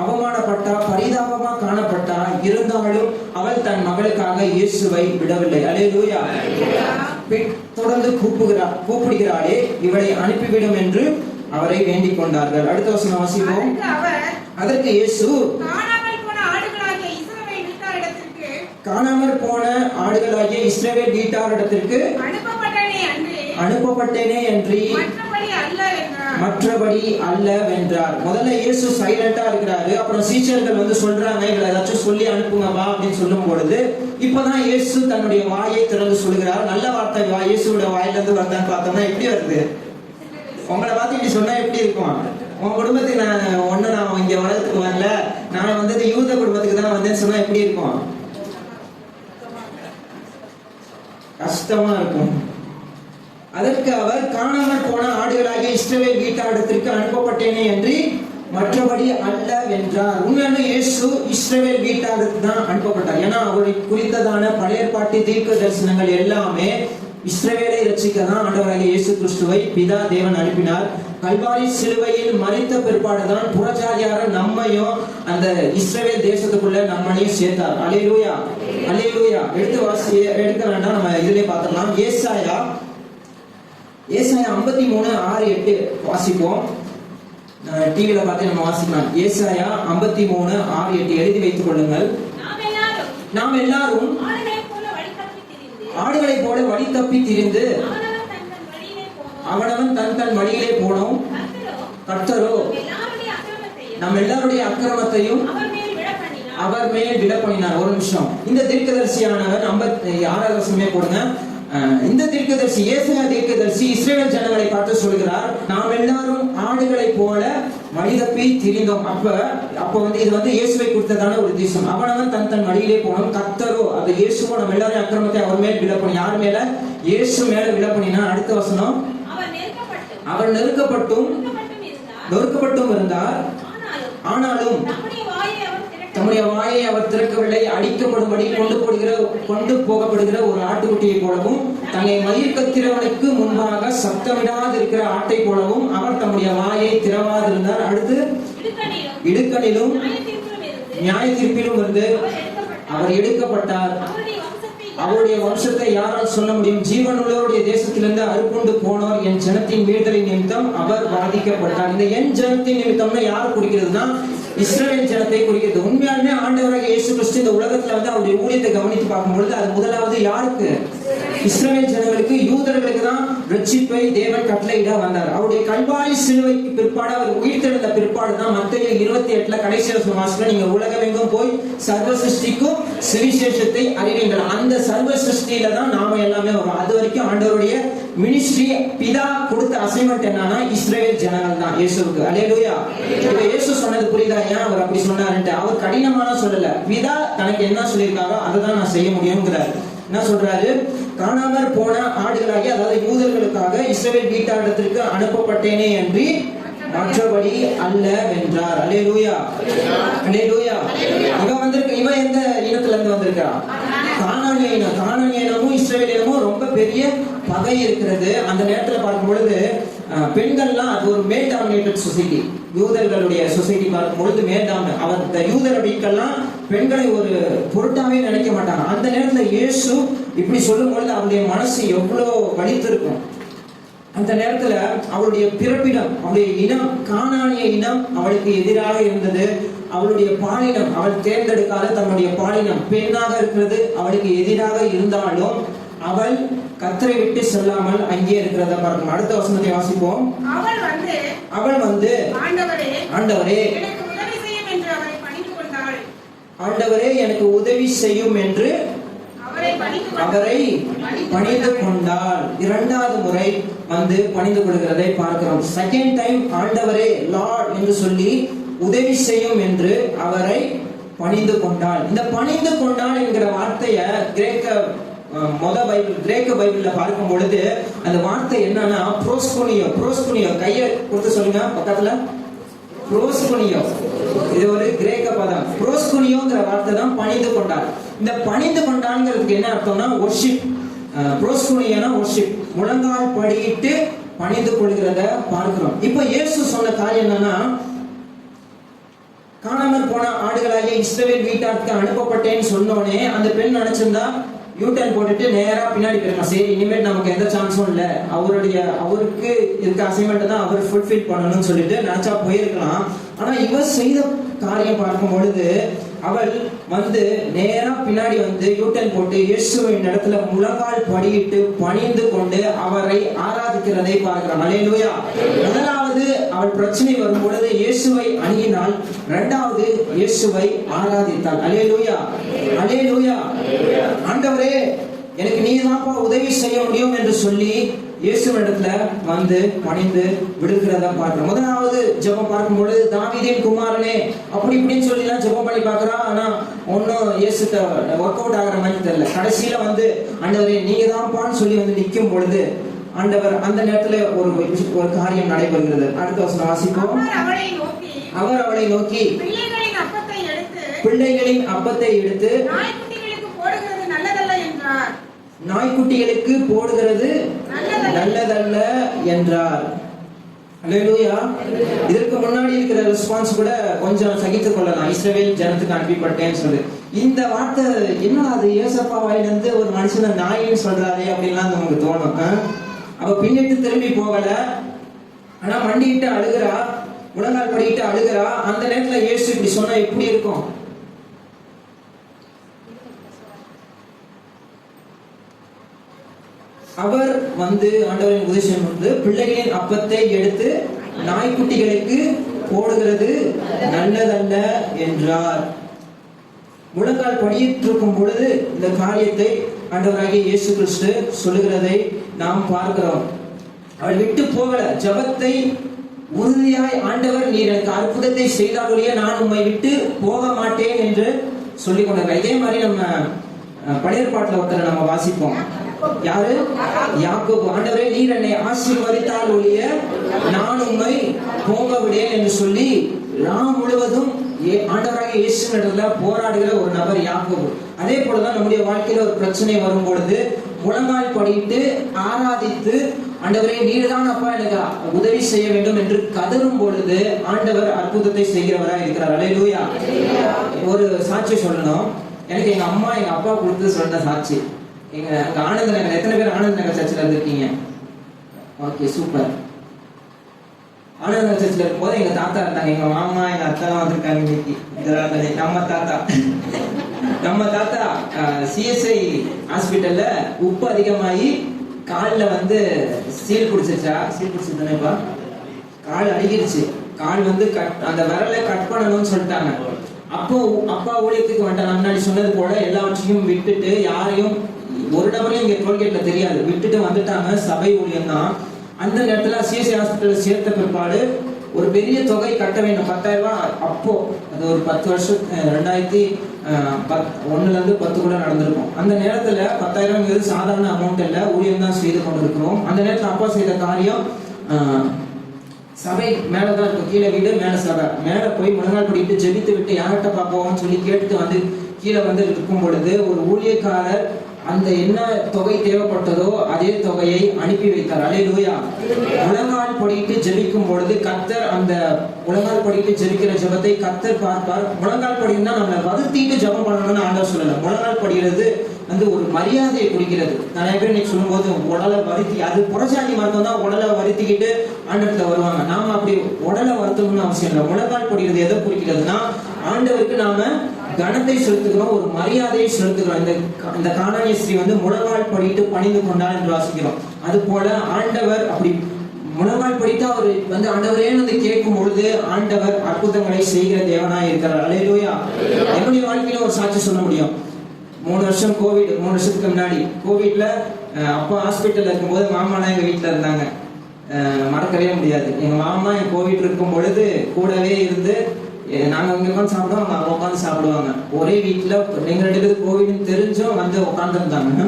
அவமானப்பட்டா, பரிதாபமா காணப்பட்டா, இருந்தாலும் அவள் தன் மகளுக்காக இயேசுவை விடவில்லை. அல்லேலூயா. தொடர்ந்து கூப்பிடுகிறாளே, இவளை அனுப்பிவிடும் என்று அவரை வேண்டிக் கொண்டார்கள். அடுத்த வசனம் வாசிப்போம். அதற்கு இயேசு காணாமற் போன ஆடுகளாகிய இஸ்ரவேல் வீட்டாரிடத்திற்கு அனுப்பப்பட்டேனே என்று மற்றபடி அல்ல வென்றார். முதல்ல இயேசு சைலண்டா இருக்கிறாரு. அப்புறம் சீஷர்கள் வந்து சொல்றாங்க, இவளை ஏதாச்சும் சொல்லி அனுப்புங்கப்பா அப்படின்னு சொல்லும் பொழுது இப்பதான் இயேசு தன்னுடைய வாயை திறந்து சொல்கிறார். நல்ல வார்த்தை இயேசுவோட வாயில இருந்து வருதான்னு பார்த்தோம்னா எப்படி வருது? உங்களை பார்த்து இப்படி சொன்னா எப்படி இருக்கும்? உங்க குடும்பத்துக்கு நான் இங்க வளர்த்துக்கு வரல, நான் வந்தது யூத குடும்பத்துக்கு தான் வந்தேன்னு சொன்னா எப்படி இருக்கும்? கஷ்டமா இருக்கும். அதற்கு அவர் காணாமற் போன ஆடுகளாகிய இஸ்ரவேல் வீட்டாரிடத்திற்கு அனுப்பப்பட்டேனே என்று மற்றபடி அல்ல வென்றார். உண்மையான இயேசு இஸ்ரவேல் வீட்டாருக்கு தான் அனுப்பப்பட்டார். ஏன்னா அவரை குறித்ததான பழைய ஏற்பாட்டு தீர்க்க தரிசனங்கள் எல்லாமே இஸ்ரவேலை ரட்சிக்க தான் ஆண்டவராகிய இயேசு கிறிஸ்துவை பிதா தேவன் அனுப்பினார். கல்வாரி சிலுவையில் மரித்த பிற்பாடுதான் புறஜாதியார நம்மையும் அந்த இஸ்ரவேல் தேசத்துக்குள்ள நம்மளையும் சேர்த்தார். அல்லேலூயா, அல்லேலூயா. எடுக்க வேண்டாம், நம்ம இதுலயே பார்த்துடலாம். ஏசாயா 53:6-8 வாசிப்போம். டிவில பார்த்து நம்ம வாசிக்கலாம். ஏசாயா 53:6-8 எழுதி வைத்துக் கொள்ளுங்கள். நாம் எல்லாரும் ஆடுகளை போல வழி தப்பி திரிந்து அவனவன் தன் வழியிலே போனோம். கர்த்தரோ நம்ம எல்லாருடைய அக்கிரமத்தையும் அவர் மேல் விழ பண்ணினார். ஒரு நிமிஷம். இந்த தீர்க்கதரிசியானவர் 56 வசனமே போடுங்க. இந்த தீர்க்கதரிசி ஏசாயா தீர்க்கதரிசி இஸ்ரவேல் ஜனங்களை பார்த்து சொல்கிறார், நாம் எல்லாரும் ஆடுகளை போல வழி தப்பி திரிந்தோம். அப்ப வந்து இது வந்து இயேசுவை குறித்ததான ஒரு தேசம். அவனவன் தன் வழியிலே போனோம். கர்த்தரோ அது இயேசுவோ நம்ம எல்லாரும் அக்கிரமத்தை அவர் மேல் விழ பண்ணி. யார் மேல? இயேசு மேல விழ பண்ணினா. அடுத்த வசனம், அவர் நொறுக்கப்பட்டும் இருந்தார், ஆனாலும் தம்முடைய வாயை அவர் திறக்கவில்லை. அடிக்கப்படும்படி கொண்டு போகப்படுகிற ஒரு ஆட்டுக்குட்டியை போலவும், தன்னை மயிர் கத்திரவனுக்கு முன்பாக சத்தமிடாது இருக்கிற ஆட்டை போலவும் அவர் தம்முடைய வாயை திறவாதிருந்தார். அடுத்து இடுக்கணிலும் நியாய தீர்ப்பிலும் இருந்து அவர் எடுக்கப்பட்டார். அவருடைய வம்சத்தை யாரால் சொல்ல முடியும்? ஜீவனுள்ளவருடைய தேசத்திலிருந்து அறுப்புண்டு போனோர் என் ஜனத்தின் வீழ்தலை நிமித்தம் அவர் பாதிக்கப்பட்டார். இந்த என் ஜனத்தின் நிமித்தம்னா யார் குறிக்கிறதுனா இஸ்ரவேல் ஜனத்தை குறிக்கிறது. உண்மையாலுமே ஆண்டவராக இயேசு கிறிஸ்து இந்த உலகத்துல வந்து அவருடைய ஊழியத்தை கவனித்து பார்க்கும் பொழுது அது முதலாவது யாருக்கு? இஸ்ரவேல் ஜனங்களுக்கு, யூதர்களுக்கு தான் ரட்சிப்பை தேவன் கட்டளையிட வந்தார். அவருடைய கல்வாரி சிலுவைக்கு பிற்பாடு அவர் உயிர்த்தெழுந்த பிற்பாடு தான் மத்தேயு 28 கடைசி வாசகம் நீங்க உலகமெங்கும் போய் சர்வ சிருஷ்டிக்கும் சுவிசேஷத்தை அறிவீர்கள். அந்த சர்வ சிருஷ்டியில தான் நாம எல்லாமே வரும். அது வரைக்கும் ஆண்டவருடைய மினிஸ்ட்ரி பிதா கொடுத்த அசைன்மெண்ட் என்னன்னா இஸ்ரவேல் ஜனங்கள் தான் இயேசுவுக்கு. அல்லேலூயா. இப்ப இயேசு சொன்னது புரியுதா? ஏன் அவர் அப்படி சொன்னாருன்ட்டு? அவர் கடினமான சொல்லல. பிதா தனக்கு என்ன சொல்லியிருக்காரோ அதை தான் நான் செய்ய முடியும்ங்கிறார். என்ன சொல்றாரு? காணாமற் போன ஆடுகளாகி, அதாவது யூதர்களுக்காக இஸ்ரவேல் வீட்டாரிடத்திற்கு அனுப்பப்பட்டேனே என்று மற்றபடி அல்ல வென்றார். அல்லேலூயா, அல்லேலூயா. இவன் எந்த இனத்துல இருந்து வந்திருக்கிறான்? கானானிய இனம். கானானிய இனமும் இஸ்ரவேல் இனமும் ரொம்ப பெரிய பகை இருக்கிறது. அந்த நேரத்துல பார்க்கும் பொழுது பெண்கள்லாம் அது ஒரு மேல் டாமினேட்டட் சொசைட்டி. யூதர்களுடைய சொசைட்டி பார்க்கும் பொழுது மேல் டாமினேட். அவர் யூதர்களுக்கெல்லாம் பெண்களை ஒரு பொருட்டாவே நினைக்க மாட்டாங்க. அந்த நேரத்துல இயேசு இப்படி சொல்லும் பொழுது அவருடைய மனசு எவ்வளவு வலித்திருக்கும். அந்த நேரத்துல அவளுடைய பிறப்பிடம், அவளுடைய இனம், கானானிய இனம் அவளுக்கு எதிராக இருந்தது. அவளுடைய பாலினம், அவள் தேர்ந்தெடுக்காத தன்னுடைய பாலினம் பெண்ணாக இருக்கிறது அவளுக்கு எதிராக இருந்தாலும் அவள் கர்த்தரை விட்டு செல்லாமல் அங்கே இருக்கிறத பார்க்கணும். அடுத்த வசனத்தை வாசிப்போம். அவள் வந்து ஆண்டவரே ஆண்டவரே எனக்கு உதவி செய்யும் என்று அவரை பணிந்து கொண்டாள். இரண்டாவது முறை வந்து பணிந்து கொள்கிறதை பார்க்கிறோம். செகண்ட் டைம் ஆண்டவரே லார்ட் என்று சொல்லி உதவி செய்யும் என்று அவரை பணிந்து கொண்டாள். இந்த பணிந்து கொண்டாள் என்கிற வார்த்தைய கிரேக்க பைபிள்ல பார்க்கும் பொழுது அந்த வார்த்தை என்னன்னா புரோஸ்குனியோ. கையை கொடுத்து சொல்லுங்க பக்கத்துல. புரோஸ்குனியோ இது ஒரு கிரேக்க பதம். புரோஸ்குனியோங்கிற வார்த்தை தான் பணிந்து கொண்டாள். இந்த பணிந்து கொண்டாங்கிறதுக்கு என்ன அர்த்தம்னா வொர்ஷிப். புரோஸ்குனியோனா வொர்ஷிப், முழங்கால் படியிட்டு பணிந்து கொள்கிறத பார்க்கிறோம். இப்ப இயேசு சொன்ன காரியம் என்னன்னா, காணாமற் போன ஆடுகளாகிய இஸ்ரவேல் வீட்டாருக்கு அனுப்பப்பட்டேன்னு சொன்னோடனே அந்த பெண் நினைச்சிருந்தா யூட்டர்ன் போட்டுட்டு நேரா பின்னாடி போயிருக்கலாம். சரி, இனிமேல் நமக்கு எந்த சான்ஸும் இல்லை, அவருக்கு இருக்க அசைன்மெண்ட் தான் அவர் ஃபுல்ஃபில் பண்ணணும்னு சொல்லிட்டு நினைச்சா போயிருக்கலாம். ஆனா இவர் செய்த காரியம் பார்க்கும் பொழுது அவள் வந்து நேரா பின்னாடி வந்து யூட்டர்ன் போட்டு இயேசுவின் இடத்துல முழங்கால் படியிட்டு பணிந்து கொண்டு அவரை ஆராதிக்கிறதை பார்க்கிறோம். அல்லேலூயா. முதலாவது அவள் பிரச்சனை வரும் பொழுது இயேசுவை அணுகினாள். இரண்டாவது இயேசுவை ஆராதித்தாள். அல்லேலூயா, அல்லேலூயா. ஆண்டவரே எனக்கு நீதான்ப்பா உதவி செய்ய முடியும் என்று சொல்லி இயேசுவிடத்துல வந்து பணிந்து விடுகிறத பார்க்கிறோம். முதலாவது ஜெபம் பார்க்கும் பொழுது தாவீதின் குமாரனே அப்படி இப்படின்னு சொல்லி எல்லாம் ஜெபம் பண்ணி பார்க்கிறான். ஆனா ஒன்னும் இயேசுட்ட ஒர்க் அவுட் ஆகிற மாதிரி தெரியல. கடைசியில வந்து ஆண்டவரே நீங்க தான்ப்பான்னு சொல்லி வந்து நிற்கும் பொழுது ஆண்டவர் அந்த நேரத்துல ஒரு காரியம் நடைபெறுகிறது. அடுத்த வசனம் வாசிப்போம். அவர் அவளை நோக்கி பிள்ளைகளின் அப்பத்தை எடுத்து நாய்க்குட்டிகளுக்கு போடுகிறது நல்லதல்ல என்றார். அல்லேலூயா. இதற்கு முன்னாடி இருக்கிற ரெஸ்பான்ஸ் கூட கொஞ்சம் சகித்துக் கொள்ளலாம். இஸ்ரவேல் ஜனத்துக்கு அனுப்பிப்பட்டேன்னு சொல்லு. இந்த வார்த்தை என்ன, அது ஏசப்பா வாயிலிருந்து ஒரு மனுஷனை நாயின்னு சொல்றாரே அப்படின்லாம் நமக்கு தோணும். அவ பின்னிட்டு திரும்பி போகல, ஆனா மண்டிட்டு அழுகிறா, முழங்கால் படிக்கிட்டு அழுகிறா. அந்த நேரத்துல இயேசு இப்படி சொன்னா எப்படி இருக்கும்? அவர் வந்து ஆண்டவரின் உதவியம் வந்து பிள்ளைகளின் அப்பத்தை எடுத்து நாய்க்குட்டிகளுக்கு போடுகிறது நல்லதல்ல என்றார். முழங்கால் படியிட்டு இருக்கும் பொழுது இந்த காரியத்தை ஆண்டவராகிய இயேசு கிறிஸ்து சொல்லுகிறதை நாம் பார்க்கிறோம். அவள் விட்டு போகல. ஜெபத்தை உறுதியாய் ஆண்டவர் நீர் எனக்கு அற்புதத்தை செய்தாலுடைய நான் உம்மை விட்டு போக மாட்டேன் என்று சொல்லிக் கொண்டார். இதே மாதிரி நம்ம பழைய ஏற்பாட்டுல ஒருத்தரை நம்ம வாசிப்போம். யாரு? யாக்கோபு. ஆண்டவரே நீர் என்னை ஆசீர்வதித்தால் ஒழிய நான் உம்மை போக விடேன் என்று சொல்லி ராம் முழுவதும் ஆண்டவராக இயேசுவினிடத்துல போராடுகிற ஒரு நபர் யாக்கோபு. அதே போலதான் நம்முடைய வாழ்க்கையில ஒரு பிரச்சனை வரும் பொழுது முழங்கால் படிட்டு ஆராதித்து, ஆண்டவரே நீர்தான் அப்பா எனக்கு உதவி செய்ய வேண்டும் என்று கதரும் பொழுது ஆண்டவர் அற்புதத்தை செய்கிறவராக இருக்கிறார். அல்லேலூயா. ஒரு சாட்சி சொல்லணும். எனக்கு எங்க அம்மா எங்க அப்பா கொடுத்து சொன்ன சாட்சி. எங்க ஆனந்த நகர், எத்தனை பேர் ஆனந்த நகர் சர்ச்சில் இருந்திருக்கீங்க? Okay, super. ஆனந்த நகர் சர்ச்சில் இருக்கும்போது எங்க தாத்தா இருந்தாங்க. எங்க மாமா எங்க அத்தாலாம் வந்திருக்காங்க இன்னைக்கு. நம்ம தாத்தா சிஎஸ்ஐ ஹாஸ்பிட்டல்ல உப்பு அதிகமாகி காலில் வந்து சீல் பிடிச்சிருந்தானேப்பா, கால் அழுகிருச்சு. கால் வந்து அந்த விரலை கட் பண்ணணும்னு சொல்லிட்டாங்க. அப்போ அப்பா ஊழியத்துக்கு வந்துட்டாங்க. முன்னாடி சொன்னது போல எல்லாவற்றையும் விட்டுட்டு, யாரையும் ஒரு நபரையும் இங்க டோல்கேட்ல தெரியாது, விட்டுட்டு வந்துட்டாங்க. சபை ஊழியம் தான். அந்த நேரத்துல சிஎஸ்ஐ ஹாஸ்பிட்டல் சேர்த்த பிற்பாடு ஒரு பெரிய தொகை கட்ட வேண்டும், 10,000 ரூபாய். அப்போ அது ஒரு 10 வருஷம், 2001 10 கூட நடந்திருக்கும். அந்த நேரத்துல 10,000 சாதாரண அமௌண்ட் இல்ல, ஊழியம் தான் செய்து கொண்டிருக்கிறோம். அந்த நேரத்துல அப்பா செய்த காரியம், சபை மேலதான் இருக்கும், கீழே வீடு மேல சபை. மேல போய் முழங்கால் படிட்டு ஜெபித்து விட்டு யார்கிட்ட பார்ப்போம்னு சொல்லி கேட்டு வந்து கீழே வந்து இருக்கும் பொழுது ஒரு ஊழியக்காரர் அந்த என்ன தொகை தேவைப்பட்டதோ அதே தொகையை அனுப்பி வைத்தார். அல்லேலூயா. முழங்கால் படிட்டு ஜெபிக்கும் பொழுது கர்த்தர் அந்த முழங்கால் படிட்டு ஜெபிக்கிற ஜெபத்தை கர்த்தர் பார்ப்பார். முழங்கால் படினா நம்மளை வருத்திட்டு ஜெபம் பண்ணணும்னு ஆண்டவர் சொல்லல. முழங்கால் படிக்கிறது வந்து ஒரு மரியாதையை குறிக்கிறது. நிறைய பேர் இன்னைக்கு சொல்லும்போது உடலை வருத்தி, அது புறஜாதி மருத்துவம் தான் உடலை வருத்திக்கிட்டு ஆண்டவர்கிட்ட வருவாங்க. நாம அப்படி உடலை வருத்தணும்னு அவசியம் இல்லை. முழங்கால் படிக்கிறது எதை குறிக்கிறதுனா, ஆண்டவருக்கு நாம கனத்தை செலுத்துகிறோம், ஒரு மரியாதையை செலுத்துகிறோம். இந்த கானானிய ஸ்திரீ வந்து முழங்கால் படிட்டு பணிந்து கொண்டாள் என்று வாசிக்கிறோம். அது போல ஆண்டவர் அப்படி முழங்கால் படித்து அவர் வந்து ஆண்டவரே வந்து கேட்கும் பொழுது ஆண்டவர் அற்புதங்களை செய்கிற தேவனாய் இருக்கிறார். அல்லேலூயா. என்னுடைய வாழ்க்கையில ஒரு சாட்சி சொல்ல முடியும். 3 வருஷம் கோவிட், 3 வருஷத்துக்கு முன்னாடி கோவிட்ல அப்பா ஹாஸ்பிட்டல்ல இருக்கும்போது மாமாலாம் எங்க வீட்டுல இருந்தாங்க. மறக்கவே முடியாது. எங்க மாமா என் கோவிட் இருக்கும் பொழுது கூடவே இருந்து, நாங்க இங்க உட்காந்து சாப்பிடுவோம், அவங்க உட்காந்து சாப்பிடுவாங்க. ஒரே வீட்டுல எங்க 2 பேருக்கு கோவிட்னு தெரிஞ்சும் வந்து உட்கார்ந்து இருந்தாங்க.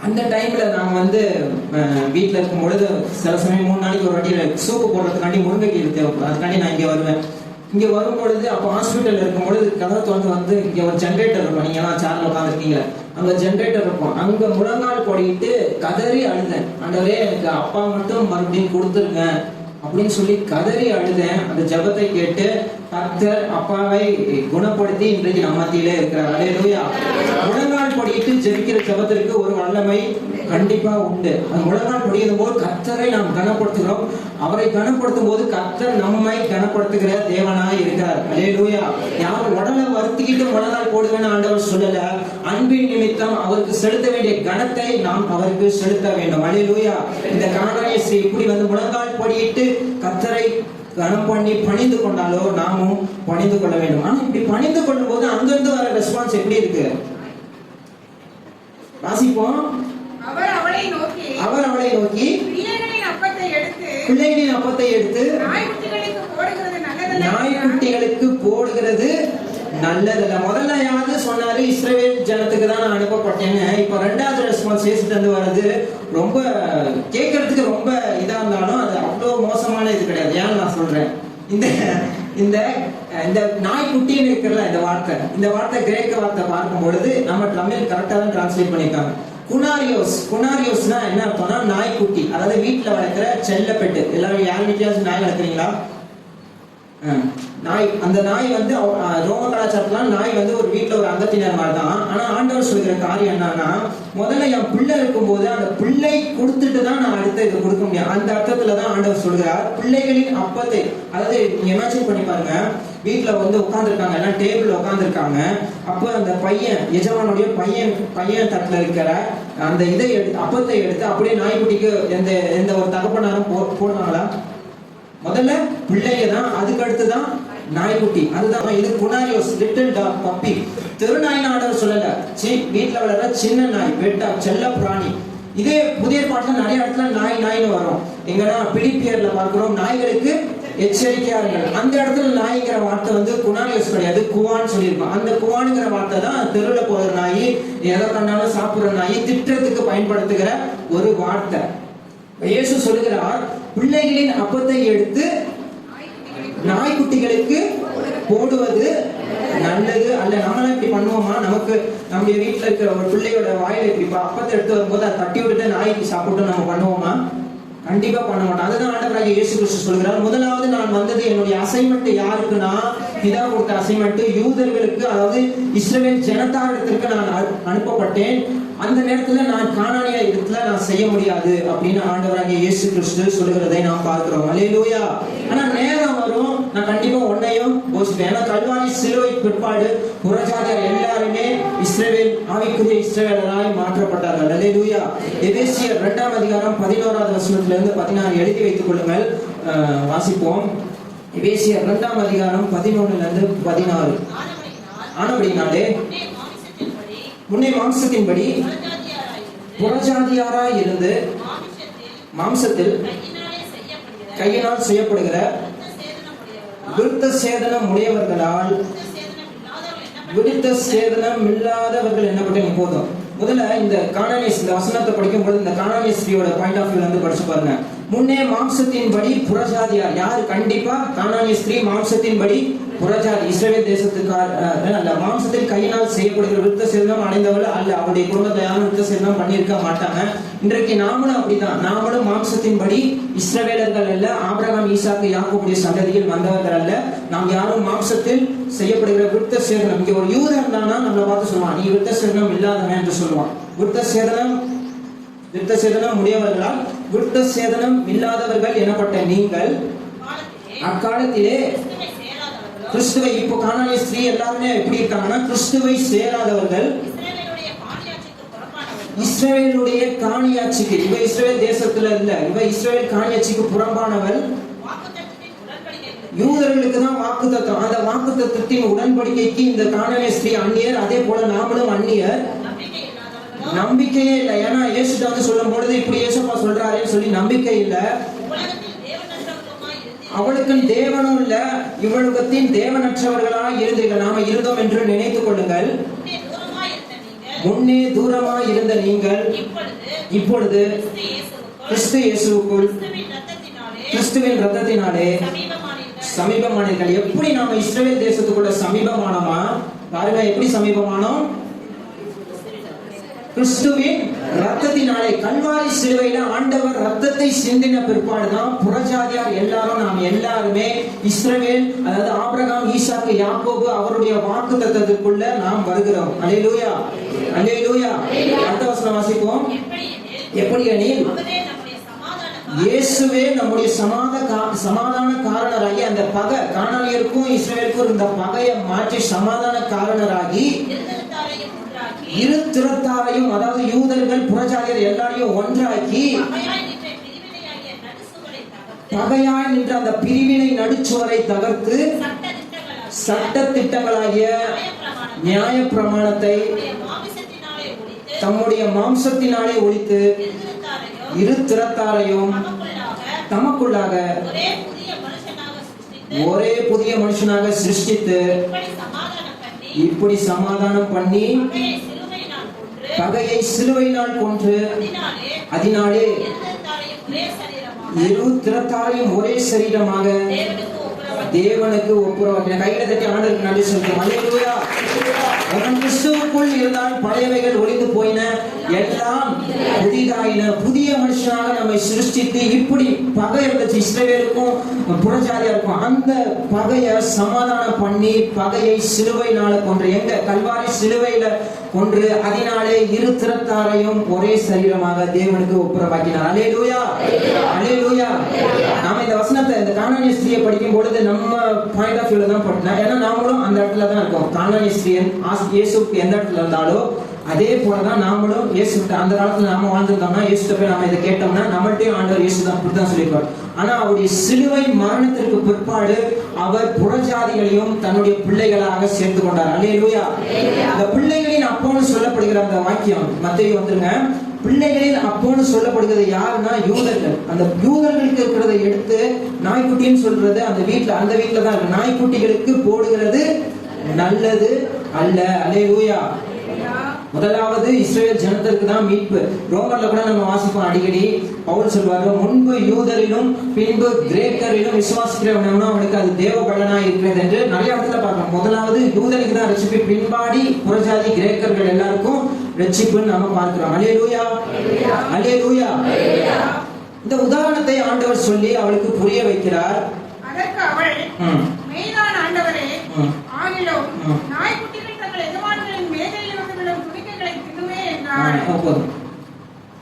அந்த டைம்ல நாங்க வந்து வீட்டுல இருக்கும் பொழுது சில சமயம் 3 நாளைக்கு ஒரு வாட்டி சூப்பு போடுறதுக்காண்டி முருங்கைக்கீரை தேவைப்படும். அதுக்காண்டி நான் இங்க வருவேன். இங்க வரும் பொழுது அப்போ ஹாஸ்பிட்டல் இருக்கும் பொழுது கதவை திறந்து வந்து இங்க ஒரு ஜென்ரேட்டர் இருக்கும். நீங்க எல்லாம் சேர்ல உட்காந்துருக்கீங்க, அங்க ஜென்ரேட்டர் இருக்கும். அங்க முழங்கால் போடிட்டு கதறி அழுதேன். ஆண்டவரே எனக்கு அப்பா மட்டும் மறுபடியும் கொடுத்துருங்க அப்படின்னு சொல்லி கதறி அழுதேன். அந்த ஜெபத்தை கேட்டு கர்த்தர் அப்பாவை குணப்படுத்தி இன்றைக்கு நம்ம மத்தியிலே இருக்கிறார். அல்லேலூயா. முழங்கால் படிட்டு ஜெபிக்கிற ஜெபத்திற்கு ஒரு வல்லமை கண்டிப்பா உண்டு. அந்த முழங்கால் படிக்கும் போது கர்த்தரை நாம் கனப்படுத்துகிறோம். அவரை கனப்படுத்தும் போது கர்த்தர் நம்மை கனப்படுத்துகிற தேவனாய் இருக்கிறார். அல்லேலூயா. யாரும் உடலை வருத்திக்கிட்டு முழங்கால் போடுவேன்னு ஆண்டவர் சொல்லல. அன்பின் நிமித்தம் அவருக்கு செலுத்த வேண்டிய கனத்தை நாம் அவருக்கு செலுத்த வேண்டும். அல்லேலூயா. இந்த கானானிய ஸ்திரீ இப்படி வந்து முழங்கால் படிட்டு கர்த்தரை கனம் பண்ணி பணிந்து கொண்டாலோ நாமும் பணிந்து கொள்ள வேண்டும். ஆனா இப்படி பணிந்து கொள்ளும் போது அங்கிருந்து வர ரெஸ்பான்ஸ் எப்படி இருக்கு? வாசிப்போம். அவர் அவளை நோக்கி பிள்ளைகளின் அப்பத்தை எடுத்து நாய்க்குட்டிகளுக்கு போடுகிறது நல்லதில்ல. முதல்ல யாவது சொன்னாரு, இஸ்ரவேல் ஜனத்துக்கு தான் நான் அனுப்பப்பட்டேன்னு. இப்ப 2வது ரெஸ்பான்ஸ் இருந்து வருது. ரொம்ப கேட்கறதுக்கு ரொம்ப இதா இருந்தாலும் அது அவ்வளவு மோசமான இது கிடையாது. ஏன்னு நான் சொல்றேன், இந்த இந்த இந்த நாய்க்குட்டின்னு இருக்கிற இந்த வார்த்தை கிரேக்க வார்த்தை பார்க்கும் பொழுது நம்ம தமிழ் கரெக்டா தான் டிரான்ஸ்லேட் பண்ணியிருக்காங்க. குனாரியோஸ்னா என்ன அர்த்தம்னா நாய்க்குட்டி, அதாவது வீட்டுல வளர்க்கிற செல்ல பெட்டு. எல்லாரும் யார் வீட்லயாச்சும் நாய் வளர்க்குறீங்களா? நாய், அந்த நாய் வந்து ரோம கலாச்சாரத்துல நாய் வந்து ஒரு வீட்டுல ஒரு அங்கத்தினர் மாதிரி தான். ஆனா ஆண்டவர் சொல்கிற காரியம் என்னன்னா, முதல்ல என் பிள்ளை இருக்கும் போது அந்த பிள்ளை கொடுத்துட்டு தான் நான் அடுத்த இது கொடுக்க முடியும். அந்த அர்த்தத்துலதான் ஆண்டவர் சொல்கிறார் பிள்ளைகளின் அப்பத்தை. அதாவது இமேஜின் பண்ணி பாருங்க, வீட்டுல வந்து உட்காந்துருக்காங்க, எல்லாம் டேபிள் உட்காந்துருக்காங்க. அப்போ அந்த பையன், எஜமானுடைய பையன் தட்டுல இருக்கிற அந்த இதை எடுத்து, அப்பத்தை எடுத்து அப்படியே நாய்க்குட்டிக்கு எந்த ஒரு தகப்பனாரும் போடுவாங்களா? முதல்ல பிள்ளைங்க தான், அதுக்கு அடுத்துதான் நாய்க்குட்டி. அதுதான் இது குனாரியோஸ், லிட்டில் டாக், பப்பி. தெருநாய்னு ஆண்டவர் சொல்லல, வீட்டுல வளர்ற சின்ன நாய், பெட்டா, செல்ல பிராணி. இதே புதிய பாட்டுல நிறைய இடத்துல நாய்னு வரும். எங்கன்னா பிலிப்பியர்ல பார்க்கிறோம், நாய்களுக்கு எச்சரிக்கையா இருங்கள். அந்த இடத்துல நாய்ங்கிற வார்த்தை வந்து குனாரியோஸ் கிடையாது, குவான்னு சொல்லியிருக்கோம். அந்த குவானுங்கிற வார்த்தை தான் தெருவில் போகிற நாய், எதை கண்டாலும் சாப்பிடுற நாய், திட்டத்துக்கு பயன்படுத்துகிற ஒரு வார்த்தை. இயேசு சொல்லுகிறார், பிள்ளைகளின் அப்பத்தை எடுத்து நாய்க்குட்டிகளுக்கு போடுவது நல்லது அல்ல. நம்மளாம் இப்படி பண்ணுவோமா? நமக்கு நம்முடைய வீட்டுல இருக்கிற ஒரு பிள்ளையோட வாயில இப்படி அப்பத்தை எடுத்து வரும்போது அதை தட்டி விட்டுட்டு நாய்க்கு சாப்பிட்டு நம்ம பண்ணுவோமா? கண்டிப்பா பண்ண மாட்டோம். அதுதான் ஆண்டவராகிய இயேசு கிறிஸ்து சொல்கிறார், முதலாவது நான் வந்தது என்னுடைய அசைன்மெண்ட் யாருக்குன்னா, பிதா கொடுத்த அசைன்மெண்ட் யூதர்களுக்கு, அதாவது இஸ்ரவேல் ஜனதாரிடத்திற்கு நான் அனுப்பப்பட்டேன். அந்த நேரத்துல நான் கானானிய இடத்துல நான் செய்ய முடியாது அப்படின்னு ஆண்டவராகிய இயேசு கிறிஸ்து சொல்லுகிறதை நாம் பார்க்கிறோம். அல்லேலூயா. ஆனா நேரம் வரும், நான் கண்டிப்பா உன்னையும் போஷிப்பேன். ஏன்னா கல்வாரி சிலுவை பிற்பாடு புறஜாதியார் எல்லாருமே இஸ்ரவேல் ஆவிக்குரிய இஸ்ரவேலராய் மாற்றப்பட்டார்கள். அல்லேலூயா. எபேசியர் 2ஆம் அதிகாரம் 11வது வசனத்திலிருந்து 16 எழுதி வைத்துக் கொள்ளுங்கள், வாசிப்போம். எபேசியர் 2ஆம் அதிகாரம் 11லிருந்து 16. ஆனபடினாலே முன்னே மாம்சத்தின்படி புறஜாதியாராய் இருந்து மாம்சத்தில் கையினால் செய்யப்படுகிற விருத்த சேதனம் உடையவர்களால் விருத்த சேதனம் இல்லாதவர்கள் என்னப்பட்ட போதும். முதல்ல இந்த கானானியஸ், இந்த வசனத்தை படிக்கும் போது இந்த கானானியஸ்ரியோட பாயிண்ட் ஆஃப் வியூல இருந்து படிச்சு பாருங்க. முன்னே மாம்சத்தின்படி புறஜாதியார் யாரு? கண்டிப்பா கானானியஸ்ரி மாம்சத்தின்படி புறஜாதி, இஸ்ரவேல் தேசத்துக்கார் அல்ல. மாம்சத்தில் கையினால் செய்யப்படுகிற விருத்த சேதனம் அடைந்தவர்கள் அல்ல. அவருடைய குடும்பத்தை யாரும் விருத்த சேதனம் பண்ணியிருக்க மாட்டாங்க. இன்றைக்கு நாமளும் அப்படிதான். நாமளும் மாம்சத்தின்படி இஸ்ரவேலர்கள் அல்ல, ஆபிரகாம் ஈசாக்கு யாக்கோபுடைய சந்ததியில் வந்தவர்கள் அல்ல. நாம் யாரும் மாம்சத்தில் செய்யப்படுகிற விருத்த சேதனம். இங்க ஒரு யூதன் தானா நம்மளை பார்த்து சொல்லுவான், நீ விருத்த சேதனம் இல்லாதவன் என்று சொல்லுவான். விருத்த சேதனம் உடையவர்களால் விருத்த சேதனம் இல்லாதவர்கள் எனப்பட்ட நீங்கள் அக்காலத்திலே கிறிஸ்துவை, இப்போ கானானிய ஸ்திரீ எல்லாருமே எப்படி இருக்காங்கன்னா கிறிஸ்துவை சேராதவர்கள், இஸ்ரவேலுடைய காணியாட்சிக்கு, இவ இஸ்ரவேல் தேசத்துல இல்ல, இவ இஸ்ரவேல் காணியாட்சிக்கு புறம்பானவள். யூதர்களுக்கு தான் வாக்குத்தத்தம். அந்த வாக்குத்தத்தத்தின் உடன்படிக்கைக்கு இந்த கானானிய ஸ்திரீ அந்நியர். அதே போல நாமளும் அந்நியர், நம்பிக்கையே இல்லை. ஏன்னா இயேசுட்ட வந்து சொல்லும் பொழுது இப்படி இயேசுப்பா சொல்றாருன்னு சொல்லி நம்பிக்கை இல்லை. அவளுக்கு தேவனும் இல்ல, இவளுகத்தின் தேவனற்றவர்களாய் இருந்தீர்கள். நாம இருந்தோம் என்று நினைத்துக் கொள்ளுங்கள். முன்னே தூரமாய் இருந்த நீங்கள் இப்பொழுது கிறிஸ்து இயேசுவுக்குள் கிறிஸ்துவின் ரத்தத்தினாலே சமீபமானீர்கள். எப்படி நாம இஸ்ரவேல் தேசத்துக்குள்ள சமீபமானோமா? பாருங்க, எப்படி சமீபமானோம்? கிறிஸ்துவின் ரத்தத்தினாலே. கல்வாரி சிலுவையில ஆண்டவர் ரத்தத்தை சிந்தின பிற்பாடுதான் புறஜாதியார் எல்லாரும், நாம் எல்லாருமே இஸ்ரவேல், அதாவது ஆபிரகாம் ஈசாக்கு யாக்கோபு அவருடைய வாக்குத்தத்தத்துக்குள்ள நாம் வருகிறோம். அல்லேலூயா, அல்லேலூயா. அடுத்த வசனம் வாசிப்போம். எப்படி எனில் இயேசுவே நம்முடைய சமாதான காரணராகி, அந்த பகை கானானியருக்கும் இஸ்ரவேலுக்கும் இருந்த பகையை மாற்றி சமாதான காரணராகி இரு திறத்தாரையும், அதாவது யூதர்கள் புறஜாதியர் எல்லாரையும் ஒன்றாக்கி பகையாய் நின்ற அந்த பிரிவினை நடுச்சுவரை தகர்த்து சட்ட திட்டங்களாகிய நியாய பிரமாணத்தை தம்முடைய மாம்சத்தினாலே ஒழித்து இரு திறத்தாரையும் தமக்குள்ளாக ஒரே புதிய மனுஷனாக சிருஷ்டித்து இப்படி சமாதானம் பண்ணி பகையை சிலுவையினால் கொன்று அதனாலே இரு திறத்தாரையும் ஒரே சரீரமாக தேவனுக்கு ஒப்புரவாக்கினார். கையில தட்டி ஆண்டவருக்கு நன்றி சொல்றோம். அல்லேலூயா. கிறிஸ்துவுக்குள் இருந்தால் பழையவைகள் ஒளிந்து போயின, எல்லாம் புதிதாயின. புதிய மனுஷனாக நம்மை சிருஷ்டித்து, இப்படி பகை இருந்துச்சு இஸ்ரவேலுக்கும் புறஜாதியாருக்கும், அந்த பகையை சமாதானம் பண்ணி பகையை சிலுவையினால கொன்று, எங்க கல்வாரி சிலுவையில கொன்று அதனாலே இரு திறத்தாரையும் ஒரே சரீரமாக தேவனுக்கு ஒப்புரவாக்கினார். அல்லேலூயா, அல்லேலூயா. நாம இந்த வசனத்தை, இந்த கானானிய ஸ்திரியை படிக்கும் பொழுது நம்ம பாயிண்ட் ஆஃப் வியூல தான் படிக்கணும். ஏன்னா நாமளும் அந்த இடத்துல தான் இருக்கோம். கானானிய ஸ்திரியன் இயேசுக்கு எந்த இடத்துல இருந்தாலோ அதே போலதான் நாமளும் இயேசுட்ட, அந்த காலத்துல நாம வாழ்ந்திருந்தோம்னா இயேசுட்ட போய் நாம இதை கேட்டோம்னா நம்மள்ட்டையும் ஆண்டவர் இயேசு தான் அப்படித்தான் சொல்லியிருப்பார். ஆனா அவருடைய சிலுவை மரணத்திற்கு பிற்பாடு அவர் புறஜாதிகளையும் தன்னுடைய பிள்ளைகளாக சேர்த்து கொண்டார். அல்லேலூயா. அந்த பிள்ளைகளின் அப்போன்னு சொல்லப்படுகிற அந்த வாக்கியம் மத்தேயு வந்துருங்க. பிள்ளைகளின் அப்போன்னு சொல்லப்படுகிறது யாருன்னா யூதர்கள். அந்த யூதர்களுக்கு இருக்கிறத எடுத்து நாய்க்குட்டின்னு சொல்றது அந்த வீட்டுல தான் இருக்கு. நாய்க்குட்டிகளுக்கு போடுகிறது நல்லது அல்ல. அல்லேலூயா. முதலாவது இஸ்ரவேல் ஜனத்திற்கு தான் மீட்பு. ரோமர்ல கூட நம்ம வாசிப்போம் அடிக்கடி. பவுல் சொல்வாரு, முன்பு யூதரிலும் பின்பு கிரேக்கரிலும் விசுவாசிக்கிறவனும் அவனுக்கு அது தேவ பலனா இருக்கிறது என்று நிறைய இடத்துல பார்க்கணும். முதலாவது யூதருக்கு தான் ரட்சிப்பு, பின்பாடி புறஜாதி கிரேக்கர்கள் எல்லாருக்கும் ரட்சிப்புன்னு நம்ம பார்க்கிறோம். அல்லேலூயா, அல்லேலூயா. இந்த உதாரணத்தை ஆண்டவர் சொல்லி அவளுக்கு புரிய வைக்கிறார். அதற்கு அவள், மெய்தான் ஆண்டவரே, ஆகிலும் நாய்க்குட்டிகள் தங்கள் எஜமான்களின் மேஜையிலிருந்து விழும் துணிக்கைகளை தின்னுமே என்றாள்.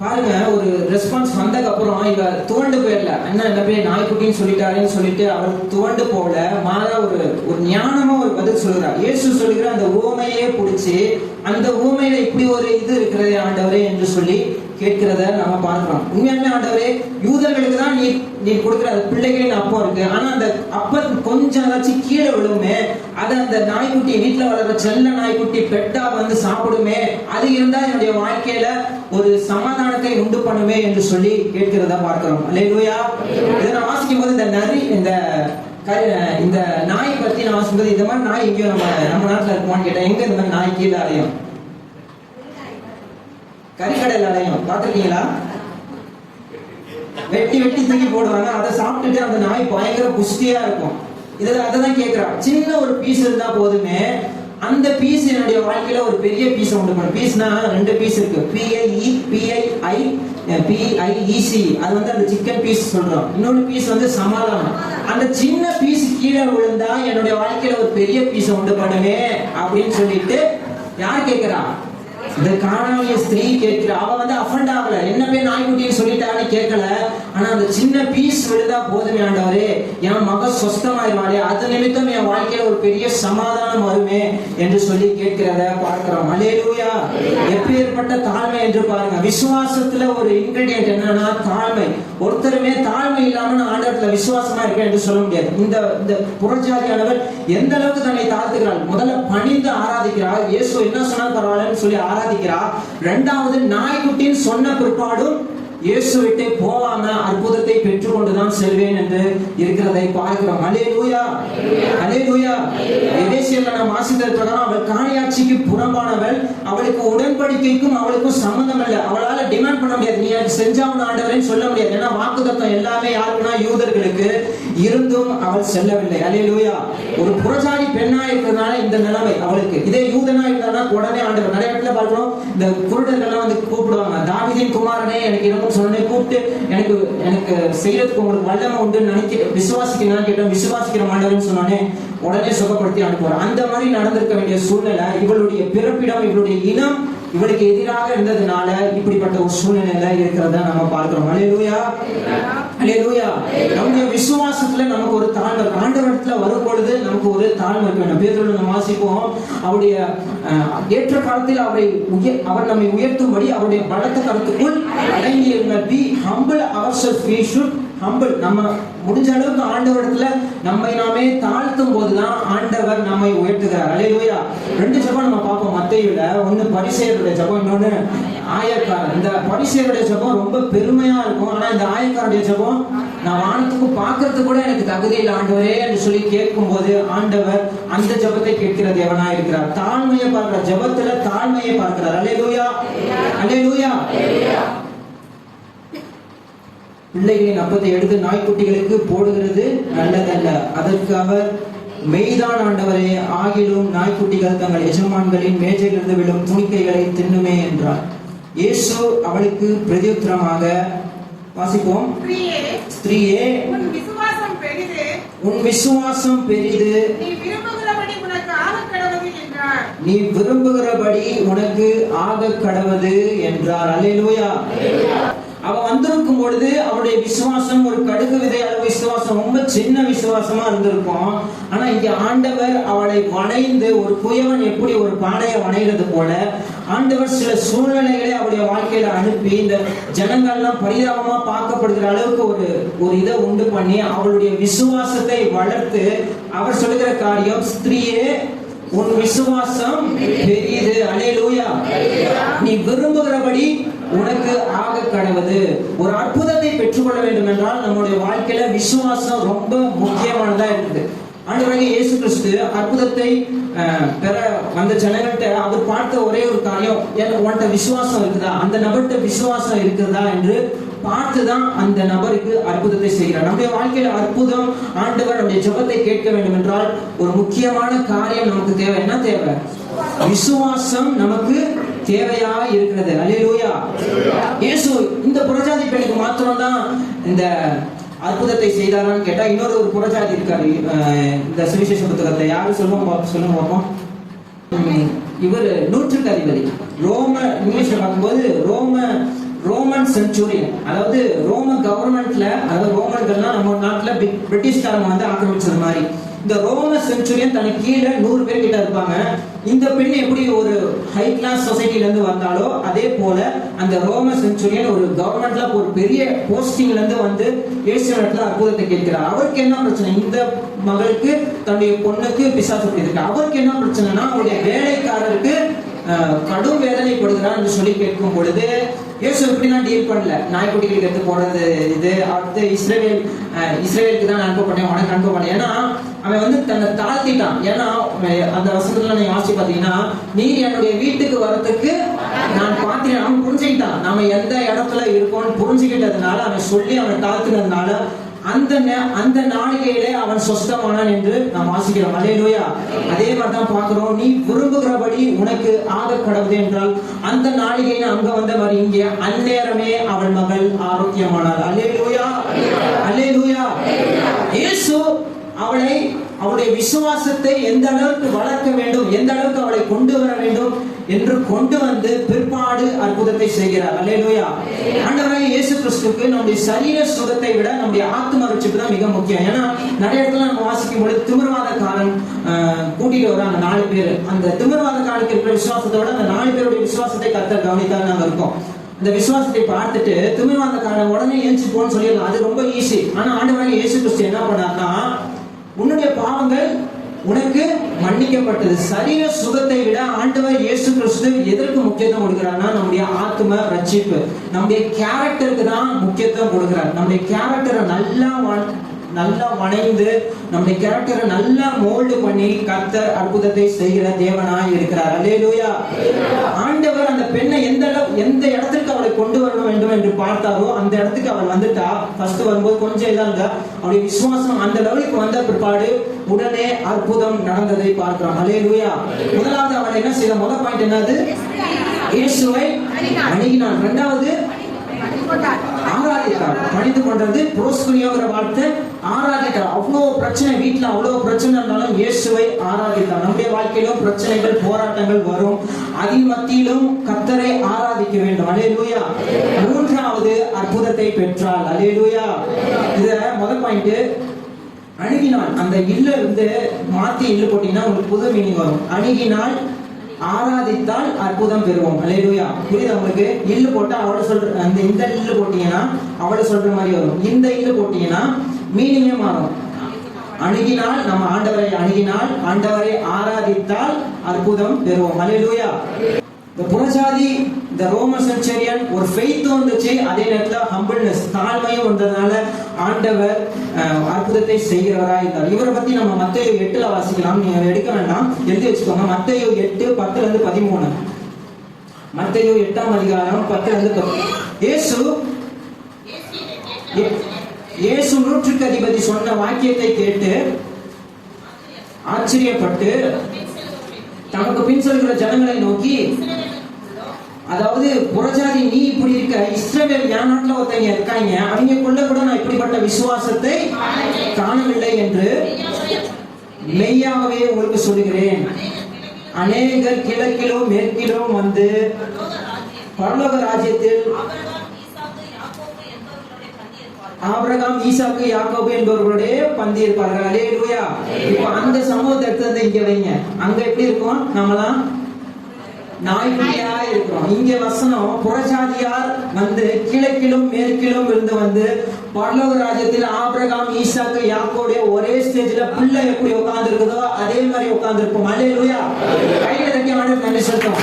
பாருங்க, ஒரு ரெஸ்பான்ஸ் வந்ததுக்கு அப்புறம் இவ துவண்டு போயிடல. என்ன போய் நாய்க்குட்டின்னு சொல்லிட்டாருன்னு சொல்லிட்டு அவள் துவண்டு போல, மாறா ஒரு ஞானமா ஒரு பதில் சொல்கிறார். இயேசு சொல்லுகிற அந்த ஊமையே பிடிச்சி, அந்த ஊமையில இப்படி ஒரு இது இருக்கிறதே ஆண்டவரே என்று சொல்லி கேட்கிறத நம்ம பார்க்கிறோம். உண்மையான ஆண்டவரே, யூதர்களுக்கு தான் நீ கொடுக்கிற அந்த பிள்ளைகளின் அப்பம் இருக்கு, ஆனா அந்த அப்பம் கொஞ்சம் ஏதாச்சும் கீழே விழுமே, அது அந்த நாய்க்குட்டி, வீட்டுல வளர்ற செல்ல நாய்க்குட்டி பெட்டா வந்து சாப்பிடுமே, அது இருந்தா என்னுடைய வாழ்க்கையில ஒரு சமாதானத்தை உண்டு பண்ணுமே என்று சொல்லி கேட்கிறத பார்க்கிறோம். அல்லேலூயா. இதை நான் வாசிக்கும் போது இந்த நாய் பத்தி நான் வாசிக்கும் இந்த மாதிரி நாய் எங்கேயோ நம்ம நாட்டுல இருக்குமான்னு கேட்டேன். எங்க இந்த மாதிரி நாய் கீழே அலையும்? கறிக்கடையில் அலையும். பார்த்துருக்கீங்களா? வெட்டி வெட்டி தூக்கி போடுவாங்க, அதை சாப்பிட்டுட்டு அந்த நாய் பயங்கர புஷ்டியா இருக்கும். அதான் கேட்கிறான், சின்ன ஒரு பீஸ் இருந்தா போதுமே, அந்த பீஸ் என்னுடைய வாழ்க்கையில ஒரு பெரிய பீஸ் உண்டு பண்ணும். பீஸ்னா 2 பீஸ் இருக்கு, PIEC. அது வந்து அந்த சிக்கன் பீஸ் சொல்றோம். இன்னொரு பீஸ் வந்து சமாதானம். அந்த சின்ன பீஸ் கீழே விழுந்தா என்னுடைய வாழ்க்கையில ஒரு பெரிய பீஸ் உண்டு பண்ணுமே அப்படின்னு சொல்லிட்டு யார் கேட்கிறா? இந்த காணாமிய ஸ்திரீ கேட்கிற. அவ வந்து அஃபண்ட் ஆகல, என்ன போய் நாய்க்குட்டின்னு சொல்லிட்டான்னு கேட்கல. ஆனா அந்த சின்ன பீஸ் விழுந்தா போதுமே ஆண்டவரே, என் மக சொஸ்தமாயிருவாளே, அது நிமித்தம் என் வாழ்க்கையில ஒரு பெரிய சமாதானம் வருமே என்று சொல்லி கேட்கிறத பார்க்கிறோம். அல்லேலூயா. எப்பேற்பட்ட தாழ்மை என்று பாருங்க. விசுவாசத்துல ஒரு இன்கிரிடியன்ட் என்னன்னா தாழ்மை. ஒருத்தருமே தாழ்மை இல்லாம நான் ஆண்டவத்துல விசுவாசமா இருக்கேன் என்று சொல்ல முடியாது. இந்த புறஜாதியானவர் எந்த அளவுக்கு தன்னை தாழ்த்துகிறாள். முதல்ல பணிந்து ஆராதிக்கிறார். இயேசு என்ன சொன்னா பரவாயில்லன்னு சொல்லி ஆராதிக்கிறார். இரண்டாவது, நாய்க்குட்டின்னு சொன்ன பிற்பாடும் இயேசு விட்டு போவாம அற்புதத்தை பெற்றுக்கொண்டுதான் செல்வேன் என்று இருக்கிறதை பார்க்கிறோம். அல்லேலூயா, அல்லேலூயா. எபேசியர்ல நாம் வாசித்தது பிரகாரம் அவள் காணியாட்சிக்கு புறம்பானவள், அவளுக்கு உடன்படிக்கைக்கும் அவளுக்கும் சம்பந்தம் இல்லை. அவளால டிமாண்ட் பண்ண முடியாது, நீ எனக்கு செஞ்சாவன ஆண்டவரேன்னு சொல்ல முடியாது. ஏன்னா வாக்குத்தத்தம் எல்லாமே யாருக்குன்னா யூதர்களுக்கு இருந்தும் அவள் செல்லவில்லை. அல்லேலூயா. ஒரு புறஜாதி பெண்ணா இருக்கிறதுனால இந்த நிலைமை அவளுக்கு. இதே யூதனா இருந்தானா உடனே ஆண்டவர். நிறைய இடத்துல பார்க்கிறோம், இந்த குருடர்கள்லாம் வந்து கூப்பிடுவாங்க, தாவீதின் குமாரனே எனக்கு இறங்கும் சொன்னே கூப்பிட்டு, எனக்கு செய்யறதுக்கு உங்களுக்கு வல்லமை உண்டு நினைக்க விசுவாசிக்கிறேன் கேட்டோம். விசுவாசிக்கிற மாண்டவர்னு சொன்னானே உடனே சுகப்படுத்தி அனுப்புவார். அந்த மாதிரி நடந்திருக்க வேண்டிய சூழ்நிலை, இவளுடைய பிறப்பிடம், இவளுடைய இனம் இவளுக்கு எதிராக இருந்ததுனால இப்படிப்பட்ட ஒரு சூழ்நிலையில இருக்கிறத நம்ம பார்க்கிறோம். அல்லேலூயா, அல்லேலூயா. நம்முடைய விசுவாசத்துல நமக்கு ஒரு தாழ்மை, ஆண்டவரத்துல வரும் பொழுது நமக்கு ஒரு தாழ்மை இருக்கு. பேதுருல நம்ம வாசிப்போம், அவருடைய ஏற்ற காலத்தில் அவர் நம்மை உயர்த்தும்படி அவருடைய பலத்த கருத்துக்குள் அடங்கி இருந்த. Be humble ourselves, we should humble. நம்ம முடிஞ்ச அளவுக்கு ஆண்டவரத்துல நம்மை நாமே தாழ்த்தும் போதுதான் ஆண்டவர் நம்மை உயர்த்துகிறார். அல்லேலூயா. 2 ஜெபம் நம்ம பார்ப்போம் மத்தேயுல. ஒன்னு பரிசேயருடைய ஜெபம், இன்னொன்னு ஆயக்காரர். இந்த பரிசேயருடைய ஜெபம் ரொம்ப பெருமையா இருக்கும். ஆனா இந்த ஆயக்காருடைய ஜெபம், நான் வானத்துக்கு பார்க்கறதுக்கு கூட எனக்கு தகுதி இல்லை ஆண்டவரே என்று சொல்லி கேட்கும் போது ஆண்டவர் அந்த ஜெபத்தை கேட்கிற தேவனா இருக்கிறார். தாழ்மையை பார்க்கிறார், ஜெபத்துல தாழ்மையை பார்க்கிறார். அல்லேலூயா, அல்லேலூயா. பிள்ளைகளின் அப்பத்தை எடுத்து நாய்க்குட்டிகளுக்கு போடுகிறது நல்லதல்ல, அதற்கு அவர், மெய்தான் ஆண்டவரே, ஆகிலும் நாய்க்குட்டிகள் தங்கள் எஜமான்களின் மேஜையிலிருந்து விழும் துணிக்கைகளை தின்னுமே என்றார். இயேசு அவளுக்கு பிரதியுத்தரமாக வாசிப்போம், ஸ்திரீயே, உன் விசுவாசம் பெரிது, நீ விரும்புகிறபடி உனக்கு ஆக கடவது என்றார். அல்லேலூயா. அவ வந்திருக்கும் பொழுது அவருடைய விசுவாசம் ஒரு கடுகு விதை அளவு விசுவாசம், ரொம்ப சின்ன விசுவாசமா இருந்திருக்கும். ஆனா இங்க ஆண்டவர் அவளை வணைந்து, ஒரு குயவன் எப்படி ஒரு பானையை வணைகிறது போல ஆண்டவர் சில சூழ்நிலைகளை அவருடைய வாழ்க்கையில அனுப்பி இந்த ஜனங்கள்லாம் பரிதாபமா பார்க்கப்படுகிற அளவுக்கு ஒரு இதை உண்டு பண்ணி அவளுடைய விசுவாசத்தை வளர்த்து அவர் சொல்லுகிற காரியம், ஸ்திரீயே, உன் விசுவாசம் பெரியது. அல்லேலூயா. நீ விரும்புகிறபடி உனக்கு ஆக கடவது. ஒரு அற்புதத்தை பெற்றுக்கொள்ள வேண்டும் என்றால் நம்முடைய வாழ்க்கையில விசுவாசம் ரொம்ப முக்கியமானதா இருக்குது. ஆண்டவராகிய இயேசு கிறிஸ்து அற்புதத்தை பெற வந்த ஜனங்கள்கிட்ட அவர் பார்த்த ஒரே ஒரு காரியம், உன்கிட்ட விசுவாசம் இருக்குதா, அந்த நபர்கிட்ட விசுவாசம் இருக்குதா என்று பார்த்துதான் அந்த நபருக்கு அற்புதத்தை செய்கிறார். நம்முடைய வாழ்க்கையில அற்புதம், ஆண்டவர் நம்முடைய ஜெபத்தை கேட்க வேண்டும் என்றால் ஒரு முக்கியமான காரியம் நமக்கு தேவை. என்ன தேவை? விசுவாசம் நமக்கு தேவையா இருக்கிறது. அல்லேலூயா. இயேசு இந்த புறஜாதி பெண்ணுக்கு மாத்திரம் தான் இந்த அற்புதத்தை செய்தாரான்னு கேட்டா, இன்னொரு ஒரு புறஜாதி இருக்காரு இந்த சுவிசேஷ புத்தகத்தை. யாரு சொல்லுங்க பார்ப்போம். இவர் நூற்றுக்கு அதிபதி, இங்கிலீஷ்ல பார்க்கும்போது ரோமன் சென்ச்சுரியன். அதாவது ரோம கவர்மெண்ட்ல, அதாவது ரோமன்கள்னா நம்ம நாட்டுல பிரிட்டிஷ்காரங்க வந்து ஆக்கிரமிச்சது மாதிரி, இந்த ரோம சென்ச்சுரியன் தனக்கு கீழே 100 பேர் கிட்ட இருப்பாங்க. இந்த பெண் எப்படி ஒரு ஹை கிளாஸ் சொசைட்டில இருந்து வந்தாலோ அதே போல அந்த ரோம சென்ச்சுரியன் ஒரு கவர்மெண்ட்ல ஒரு பெரிய போஸ்டிங்ல இருந்து வந்து இயேசுவிடத்துல அற்புதத்தை கேட்கிறார். அவருக்கு என்ன பிரச்சனை? இந்த மகளுக்கு தன்னுடைய பொண்ணுக்கு பிசாசு பிடித்திருக்கு. அவருக்கு என்ன பிரச்சனைனா, அவருடைய வேலைக்காரருக்கு கடும் வேதனைப்படுகிறார் என்று சொல்லி கேட்கும் பொழுது இயேசு எப்படிலாம் டீல் பண்ணல. நாய்க்குட்டிகளுக்கு எடுத்து போடுறது இது, அடுத்து இஸ்ரேலுக்கு தான் அனுப்பப்பட்டேன், உனக்கு அனுப்பப்பட்டேன். ஏன்னா அவன் வந்து தன்னை தாழ்த்திட்டான். ஏன்னா அந்த வசனத்துல நீங்க வாசிச்சு பாத்தீங்கன்னா, நீர் என்னுடைய வீட்டுக்கு வரத்துக்கு நான் பார்த்தேன். அவன் புரிஞ்சுக்கிட்டான் நாம எந்த இடத்துல இருக்கோம்னு புரிஞ்சுக்கிட்டதுனால, அவன் சொல்லி அவனை தாழ்த்தினதுனால அந்த நாளிகையிலே அவன் சொஸ்தமானான் என்று நாம் வாசிக்கிறோம். அல்லேலூயா. அதே மாதிரி தான் பார்க்கிறோம். நீ விரும்புகிறபடி உனக்கு ஆக கடவுது என்றால் அந்த நாளிகையில அங்க வந்த மாதிரி இங்கே அந்நேரமே அவள் மகள் ஆரோக்கியமானாள். அல்லேலூயா. அல்லேலூயா. இயேசு அவளுடைய விசுவாசத்தை எந்த அளவுக்கு வளர்க்க வேண்டும், எந்த அளவுக்கு அவளை கொண்டு வர வேண்டும் என்று கொண்டு வந்து பிற்பாடு அற்புதத்தை செய்கிறார். அல்லேலூயா. ஆண்டவராகிய இயேசு கிறிஸ்துவுக்கு நம்முடைய சரீர சுகத்தை விட நம்முடைய ஆத்ம ரட்சிப்பு தான் மிக முக்கியம். ஏன்னா நிறைய இடத்துல நம்ம வாசிக்கும் பொழுது திமிர்வாதக்காரன் கூட்டிட்டு வராங்க 4 பேர். அந்த திமிர்வாதக்காரனுக்கு இருக்கிற விசுவாசத்தை விட அந்த 4 பேருடைய விசுவாசத்தை கர்த்தர் கவனித்தால் நாங்க இருக்கோம். அந்த விசுவாசத்தை பார்த்துட்டு திமிர்வாதக்காரன் உடனே ஏஞ்சி போன்னு சொல்லிடலாம், அது ரொம்ப ஈஸி. ஆனா ஆண்டவராகிய இயேசு கிறிஸ்து என்ன பண்ணார்னா, உன்னுடைய பாவங்கள் உனக்கு மன்னிக்கப்பட்டது. சரீர சுகத்தை விட ஆண்டவர் இயேசு கிறிஸ்து எதற்கு முக்கியத்துவம் கொடுக்கிறார்னா, நம்முடைய ஆத்ம ரட்சிப்பு, நம்முடைய கேரக்டருக்கு தான் முக்கியத்துவம் கொடுக்கிறார். நம்முடைய கேரக்டரை நல்லா வணைந்து நம்முடைய கேரக்டரை நல்லா மோல்டு பண்ணி கர்த்தர் அற்புதத்தை செய்கிற தேவனாய் இருக்கிறார். அல்லேலூயா. ஆண்டவர் அந்த பெண்ணை எந்த இடத்துக்கு அவளை கொண்டு வர வேண்டும் என்று பார்த்தாரோ அந்த இடத்துக்கு அவள் வந்துட்டா. ஃபர்ஸ்ட் வரும்போது கொஞ்சம் இதாக இருந்தா, அவளுடைய விசுவாசம் அந்த லெவலுக்கு வந்த பிற்பாடு உடனே அற்புதம் நடந்ததை பார்க்கிறோம். அல்லேலூயா. முதலாவது அவள் என்ன செய்த? முதல் பாயிண்ட் என்னது? இயேசுவை அணுகினாள். இரண்டாவது ஆராதித்தார். பணிந்து கொண்டது புரோஸ்குனியோங்கிற வார்த்தை, ஆராதித்தார். அவ்வளவு பிரச்சனை, வீட்டுல அவ்வளவு பிரச்சனை இருந்தாலும் இயேசுவை ஆராதித்தார். நம்முடைய வாழ்க்கையிலும் பிரச்சனைகள், போராட்டங்கள் வரும். அதில் மத்தியிலும் கர்த்தரை ஆராதிக்க வேண்டும். அல்லேலூயா. மூன்றாவது அற்புதத்தை பெற்றாள். அல்லேலூயா. இத முதல் பாயிண்ட் அணுகினாள். அந்த இல்ல இருந்து மாத்தி இல்லு போட்டீங்கன்னா உங்களுக்கு புது மீனிங் வரும். அணுகினாள், ஆராதித்தால் அற்புதம் பெறுவோம். அல்லேலூயா. புரியுதா உங்களுக்கு? இல்லு போட்டா அவளை சொல்ற, அந்த இந்த இல்லு போட்டீங்கன்னா அவளை சொல்ற மாதிரி வரும். இந்த இல்லு போட்டீங்கன்னா மீனிங்கே மாறும். அணுகினால், நம்ம ஆண்டவரை அணுகினால், ஆண்டவரை ஆராதித்தால் அற்புதம் பெறுவோம். அல்லேலூயா. இந்த புறஜாதி, இந்த ரோம சென்ச்சுரியன் ஒரு ஃபெய்த் வந்துச்சு, அதே நேரத்தில் ஹம்பிள்னஸ், தாழ்மையும் வந்ததுனால ஆண்டவர் அற்புதத்தை செய்கிறவராக இருந்தார். இவரை பத்தி நம்ம மத்தேயு 8 வாசிக்கலாம். நீங்க எடுக்க வேண்டாம், எழுதி வச்சுக்கோங்க. மத்தேயு 8:10-13. மத்தேயு 8ஆம் அதிகாரம் 10-13. இயேசு நூற்றுக்கு அதிபதி சொன்ன வாக்கியத்தை கேட்டு ஆச்சரியப்பட்டு தமக்கு பின் செல்கிற ஜனங்களை நோக்கி, அதாவது புறஜாதி நீ இப்படி இருக்க, இஸ்ரவேல் என் நாட்டுல ஒருத்தங்க இருக்காங்க, அவங்களுக்குள்ள கூட நான் இப்படிப்பட்ட விசுவாசத்தை காணவில்லை என்று மெய்யாகவே உங்களுக்கு சொல்லுகிறேன். அநேகர் கிழக்கிலும் மேற்கிலும் வந்து பரலோக ராஜ்யத்தில் ஆபிரகாம், ஈசாக்கு, யாக்கோபு என்பவர்களுடைய பந்தி இருப்பார்கள். அல்லேலூயா. இப்ப அந்த சமூகத்தை எடுத்து இங்க வைங்க. அங்க எப்படி இருக்கும்? நம்மலாம் நாய்க்குட்டியா இருக்கிறோம். இங்க வசனம் புறஜாதியார் வந்து கிழக்கிலும் மேற்கிலும் இருந்து வந்து பரலோக ராஜ்யத்தில் ஆபிரகாம், ஈசாக்கு, யாக்கோபுடைய ஒரே ஸ்டேஜ்ல பிள்ளை எப்படி உட்கார்ந்து இருக்குதோ அதே மாதிரி உட்கார்ந்து இருப்போம். அல்லேலூயா. கையில தட்டி ஆண்டவருக்கு நன்றி சொல்றோம்.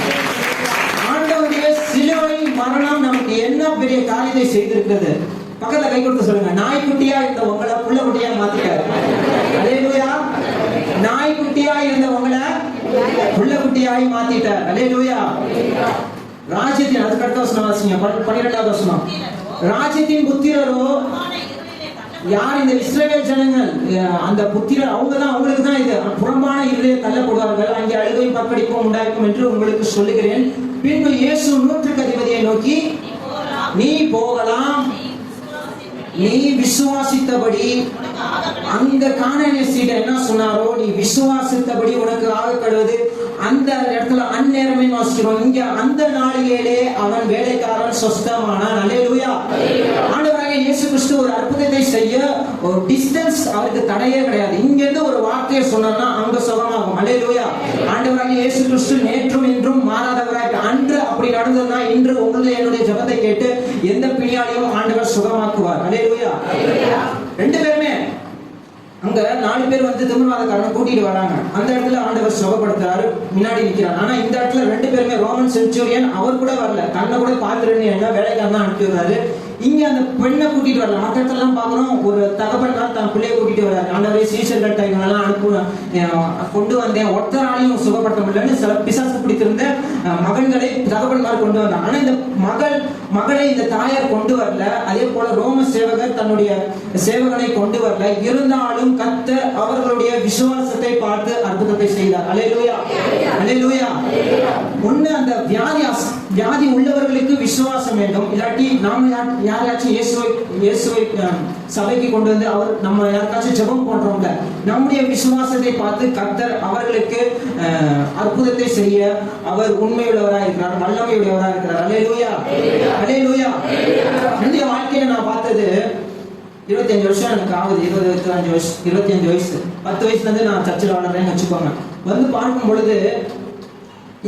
ஆண்டவருடைய சிலுவை மரணம் நமக்கு என்ன பெரிய காரியத்தை செய்திருக்கிறது. பக்கத்துல கை கொடுத்து சொல்லுங்க, நாய்க்குட்டியா இருந்த உங்களை புள்ள குட்டியா மாத்திட்டாரு. அல்லேலூயா. நாய்க்குட்டியா இருந்த உங்களை புள்ள குட்டியாய் மாத்திட்டார். அல்லேலூயா. ராஜ்யத்தின், அதுக்கு அடுத்த வசனம் வாசிங்க, 12வது வசனம். ராஜ்யத்தின் புத்திரரோ யார்? இந்த இஸ்ரவேல் ஜனங்கள். அந்த புத்திரர் அவங்களுக்கு தான் இது புறம்பான இருளே தள்ளப்படுவார்கள், அங்கே அழுகை பக்கடிப்பும் உண்டாயிருக்கும் என்று உங்களுக்கு சொல்லுகிறேன். பின்பு இயேசு 100க்கு அதிபதியை நோக்கி, நீ போகலாம், நீ விசுவாசித்தபடி. அங்க கானானிய சீடர் என்ன சொன்னாரோ, நீ விசுவாசித்தபடி உனக்கு ஆகப்படுவது. அந்த இடத்துல அந்நேரமே வாசிக்கிறோம். இங்க அந்த நாளிலே அவன் வேலைக்காரன் சொஸ்தமானான். அல்லேலூயா. ஆண்டவராகிய இயேசு கிறிஸ்து ஒரு அற்புதத்தை செய்ய ஒரு டிஸ்டன்ஸ் அவருக்கு தடையே கிடையாது. இங்க இருந்து ஒரு வார்த்தையை சொன்னா அங்க சுகமாகும். அல்லேலூயா. ஆண்டவராகிய இயேசு கிறிஸ்து நேற்றும் இன்றும் மாறாதவராக அன்று அப்படி நடந்ததுன்னா இன்று உங்களுடைய என்னுடைய ஜெபத்தை கேட்டு எந்த பிணியாலையும் ஆண்டவர் சுகமாக்குவார். அல்லேலூயா. ரெண்டு பேருமே அங்க 4 பேர் வந்து திமிர்வாதக்காரனை கூட்டிட்டு வராங்க. அந்த இடத்துல ஆண்டவர் சுகப்படுத்துறாரு, முன்னாடி நிக்கிறார். ஆனா இந்த இடத்துல 2 பேருமே ரோமன் சென்ச்சுரியன், அவர் கூட வரல, தன்னை கூட பாத்துருன்னு வேலைக்காரன் தான் அனுப்பி வர்றாரு. இங்க அந்த பெண்ணை கூட்டிட்டு வரல. மற்ற இடத்துல எல்லாம் பாக்குறோம், ஒரு தகப்பன் தான் தன் பிள்ளைய கூட்டிட்டு வர்றாரு. ஆண்டவரே சீசர்கள் டைம்லாம் கொண்டு வந்தேன், ஒருத்தராலையும் சுகப்படுத்த முடியலன்னு சில பிசாசு பிடித்திருந்த மகன்களை தகப்பன்மார் கொண்டு வந்தாங்க. ஆனா இந்த மகளை இந்த தாயார் கொண்டு வரல. அதே போல ரோம சேவகர் தன்னுடைய சேவகனை கொண்டு வரல. இருந்தாலும் கர்த்தர் அவர்களுடைய விசுவாசத்தை பார்த்து அற்புதத்தை செய்தார். அல்லேலூயா. அல்லேலூயா. ஒண்ணு, அந்த வியாதி உள்ளவர்களுக்கு விசுவாசம் வேண்டும். இல்லாட்டி நாம யாராச்சும் இயேசுவை சபைக்கு கொண்டு வந்து அவர் நம்ம யாருக்காச்சும் ஜெபம் பண்றோம்ல, நம்முடைய விசுவாசத்தை பார்த்து கர்த்தர் அவர்களுக்கு அற்புதத்தை செய்ய அவர் உண்மையுள்ளவராக இருக்கிறார், வல்லமையுள்ளவராக இருக்கிறார். அல்லேலூயா. அல்லேலூயா. என்னுடைய வாழ்க்கையில நான் பார்த்தது 25 வருஷம் எனக்கு ஆகுது. 25 வயசு 10 வயசுல இருந்து நான் சர்ச்சில் வளர்றேன்னு வச்சுக்கோங்க. வந்து பார்க்கும் பொழுது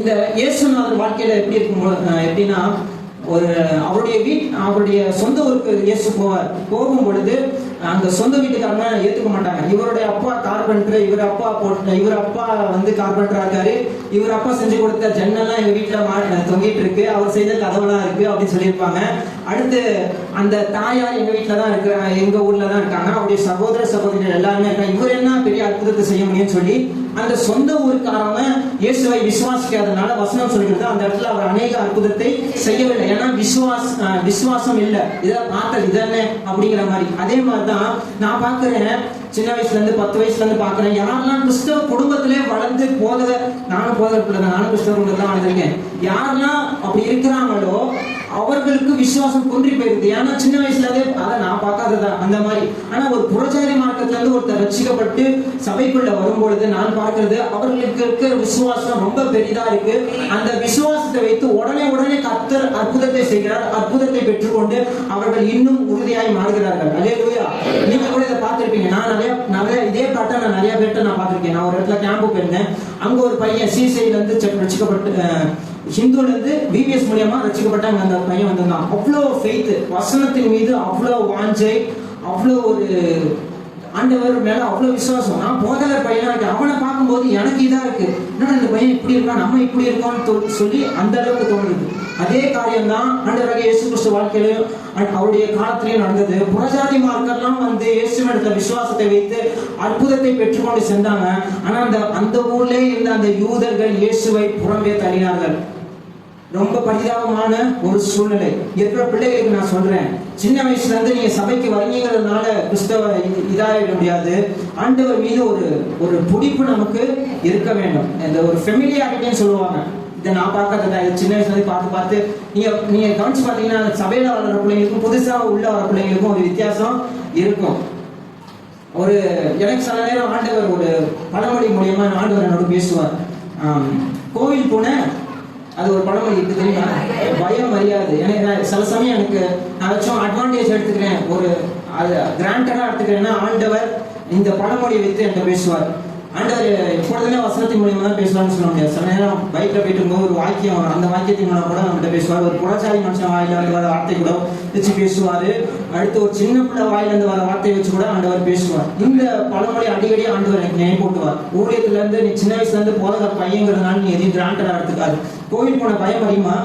இந்த இயேசுநாதர் வாழ்க்கையில எப்படி இருக்கும், எப்படின்னா அவருடைய சொந்த ஊருக்கு இயேசு போகும் பொழுது அந்த சொந்த வீட்டுக்காரங்க ஏத்துக்க மாட்டாங்க. இவருடைய அப்பா கார்பெண்டர், இவர் அப்பா வந்து கார்பெண்டரா இருக்காரு, இவர் அப்பா செஞ்சு கொடுத்த ஜன்னல்லாம் எங்க வீட்டுல தொங்கிட்டு இருக்கு, அவர் செய்த கதவுலாம் இருக்கு அப்படின்னு சொல்லியிருப்பாங்க. அடுத்து அந்த தாயார் எங்க வீட்டுல தான் இருக்கு, எங்க ஊர்ல தான் இருக்காங்க, அவருடைய சகோதரர் எல்லாருமே இருக்காங்க, இவர் என்ன பெரிய அற்புதத்தை செய்ய முடியும்னு சொல்லி அந்த சொந்த ஊருக்காரவங்க இயேசுவை விசுவாசிக்காதனால வசனம் சொல்கிறது அந்த இடத்துல அவர் அநேக அற்புதத்தை செய்யவில்லை. ஏன்னா விசுவாசம் இல்லை, இதை பார்த்தது இதென்ன அப்படிங்கிற மாதிரி. அதே மாதிரிதான் நான் பாக்குறேன், சின்ன வயசுல இருந்து 10 வயசுல இருந்து பாக்குறேன், யாரெல்லாம் கிறிஸ்தவ குடும்பத்திலே வளர்ந்து நானும் போதகர், நானும் கிறிஸ்தவ குடும்பத்தான் வளர்ந்துருக்கேன், யாரெல்லாம் அப்படி இருக்கிறாங்களோ அவர்களுக்கு விசுவாசம் குன்றி போயிருக்கு. ஏன்னா சின்ன வயசுல இருந்தே அதை நான் பார்க்காததான் அந்த மாதிரி. ஆனா ஒரு புறஜாதி மார்க்கத்துல இருந்து ஒருத்தர் ரட்சிக்கப்பட்டு சபைக்குள்ள வரும்பொழுது நான் பார்க்கிறது அவர்களுக்கு இருக்கிற விசுவாசம் ரொம்ப பெரிதா இருக்கு. அந்த விசுவாசத்தை வைத்து உடனே கர்த்தர் அற்புதத்தை செய்கிறார். அற்புதத்தை பெற்றுக்கொண்டு அவர்கள் இன்னும் உறுதியாய் மாறுகிறார்கள். அல்லேலூயா. நீங்க கூட இதை பார்த்திருப்பீங்க. நான் நிறைய இதே பாட்டை நான் நிறைய பேர்ட்ட நான் பார்த்திருக்கேன். நான் ஒரு இடத்துல கேம்பு போயிருந்தேன். அங்க ஒரு பையன் சிசிஐல இருந்து ரட்சிக்கப்பட்டு ஹிந்துல இருந்து VBS மூலியமா ரட்சிக்கப்பட்டாங்க. அந்த பையன் வந்திருந்தான். அவ்வளோ ஃபெய்த், வசனத்தின் மீது அவ்வளோ வாஞ்சை, அவ்வளோ ஒரு ஆண்டவர் மேல அவ்வளவு விசுவாசம். நான் போதகர் பையனா இருக்கேன், அவனை பார்க்கும்போது எனக்கு இதா இருக்கு, என்னடா இந்த பையன் இப்படி இருக்கான், நம்ம இப்படி இருக்கோம்னு சொல்லி அந்த அளவுக்கு தோணுது. அதே காரியம் தான் ஆண்டவராகிய இயேசு கிறிஸ்து வாழ்க்கையிலும் அவருடைய காலத்திலேயும் நடந்தது. புறஜாதி மார்க்கெல்லாம் வந்து இயேசுவிடத்துல விசுவாசத்தை வைத்து அற்புதத்தை பெற்றுக்கொண்டு சென்றாங்க. ஆனா அந்த ஊர்ல இருந்த அந்த யூதர்கள் இயேசுவை புறம்பே தள்ளினார்கள். ரொம்ப பரிதாபமான ஒரு சூழ்நிலை. இருக்கிற பிள்ளைகளுக்கு நான் சொல்றேன், சின்ன வயசுல இருந்து நீங்க சபைக்கு வரீங்கிறதுனால கிறிஸ்தவ இதாயிட முடியாது. ஆண்டவர் மீது ஒரு பிடிப்பு நமக்கு இருக்க வேண்டும். இந்த ஒரு ஃபெமிலியாரிட்டின்னு சொல்லுவாங்க. இதை நான் பார்க்கறதா சின்ன வயசுல இருந்து பார்த்து நீங்க கவனிச்சு பார்த்தீங்கன்னா சபையில வளர்ற பிள்ளைங்களுக்கும் புதுசா உள்ள வர பிள்ளைங்களுக்கும் ஒரு வித்தியாசம் இருக்கும். எனக்கு சில நேரம் ஆண்டவர் ஒரு பழமொழி மூலியமா ஆண்டவர் என்னோட பேசுவார். கோவில் போன அது ஒரு பழமொழி இருக்கு தெரியுமா, பயம் அறியாது. எனக்கு சில சமயம் எனக்கு நான் வச்சும் அட்வான்டேஜ் எடுத்துக்கிறேன், ஒரு அது கிராண்டடா எடுத்துக்கிறேன்னா ஆண்டவர் இந்த பழமொழியை வைத்து என்கிட்ட பேசுவார். ஆண்டவர் எப்பொழுதுமே வசனத்தின் மூலியமா தான் பேசுவார்னு சொல்ல முடியாது. சில நேரம் பைக்ல போயிட்டு இருக்கும்போது ஒரு வாக்கியம் வரும், அந்த வாக்கியத்தின் மூலம் கூட நம்மகிட்ட பேசுவார். ஒரு புறச்சாரி மனுஷன் வாயில இருந்து வர வார்த்தை கூட வச்சு பேசுவாரு. அடுத்து ஒரு சின்ன பிள்ளை வாயில இருந்து வர வார்த்தையை வச்சு கூட ஆண்டவர் பேசுவார். இந்த பழமொழி அடிக்கடி ஆண்டவர் எனக்கு நினைப்பூட்டுவார். ஊழியத்துல இருந்து நீ சின்ன வயசுல இருந்து போதகர் பையங்கிறதுனால நீ எதையும் கிராண்டடா எடுத்துக்காது. கோவில் போன பயம் அறியுமா?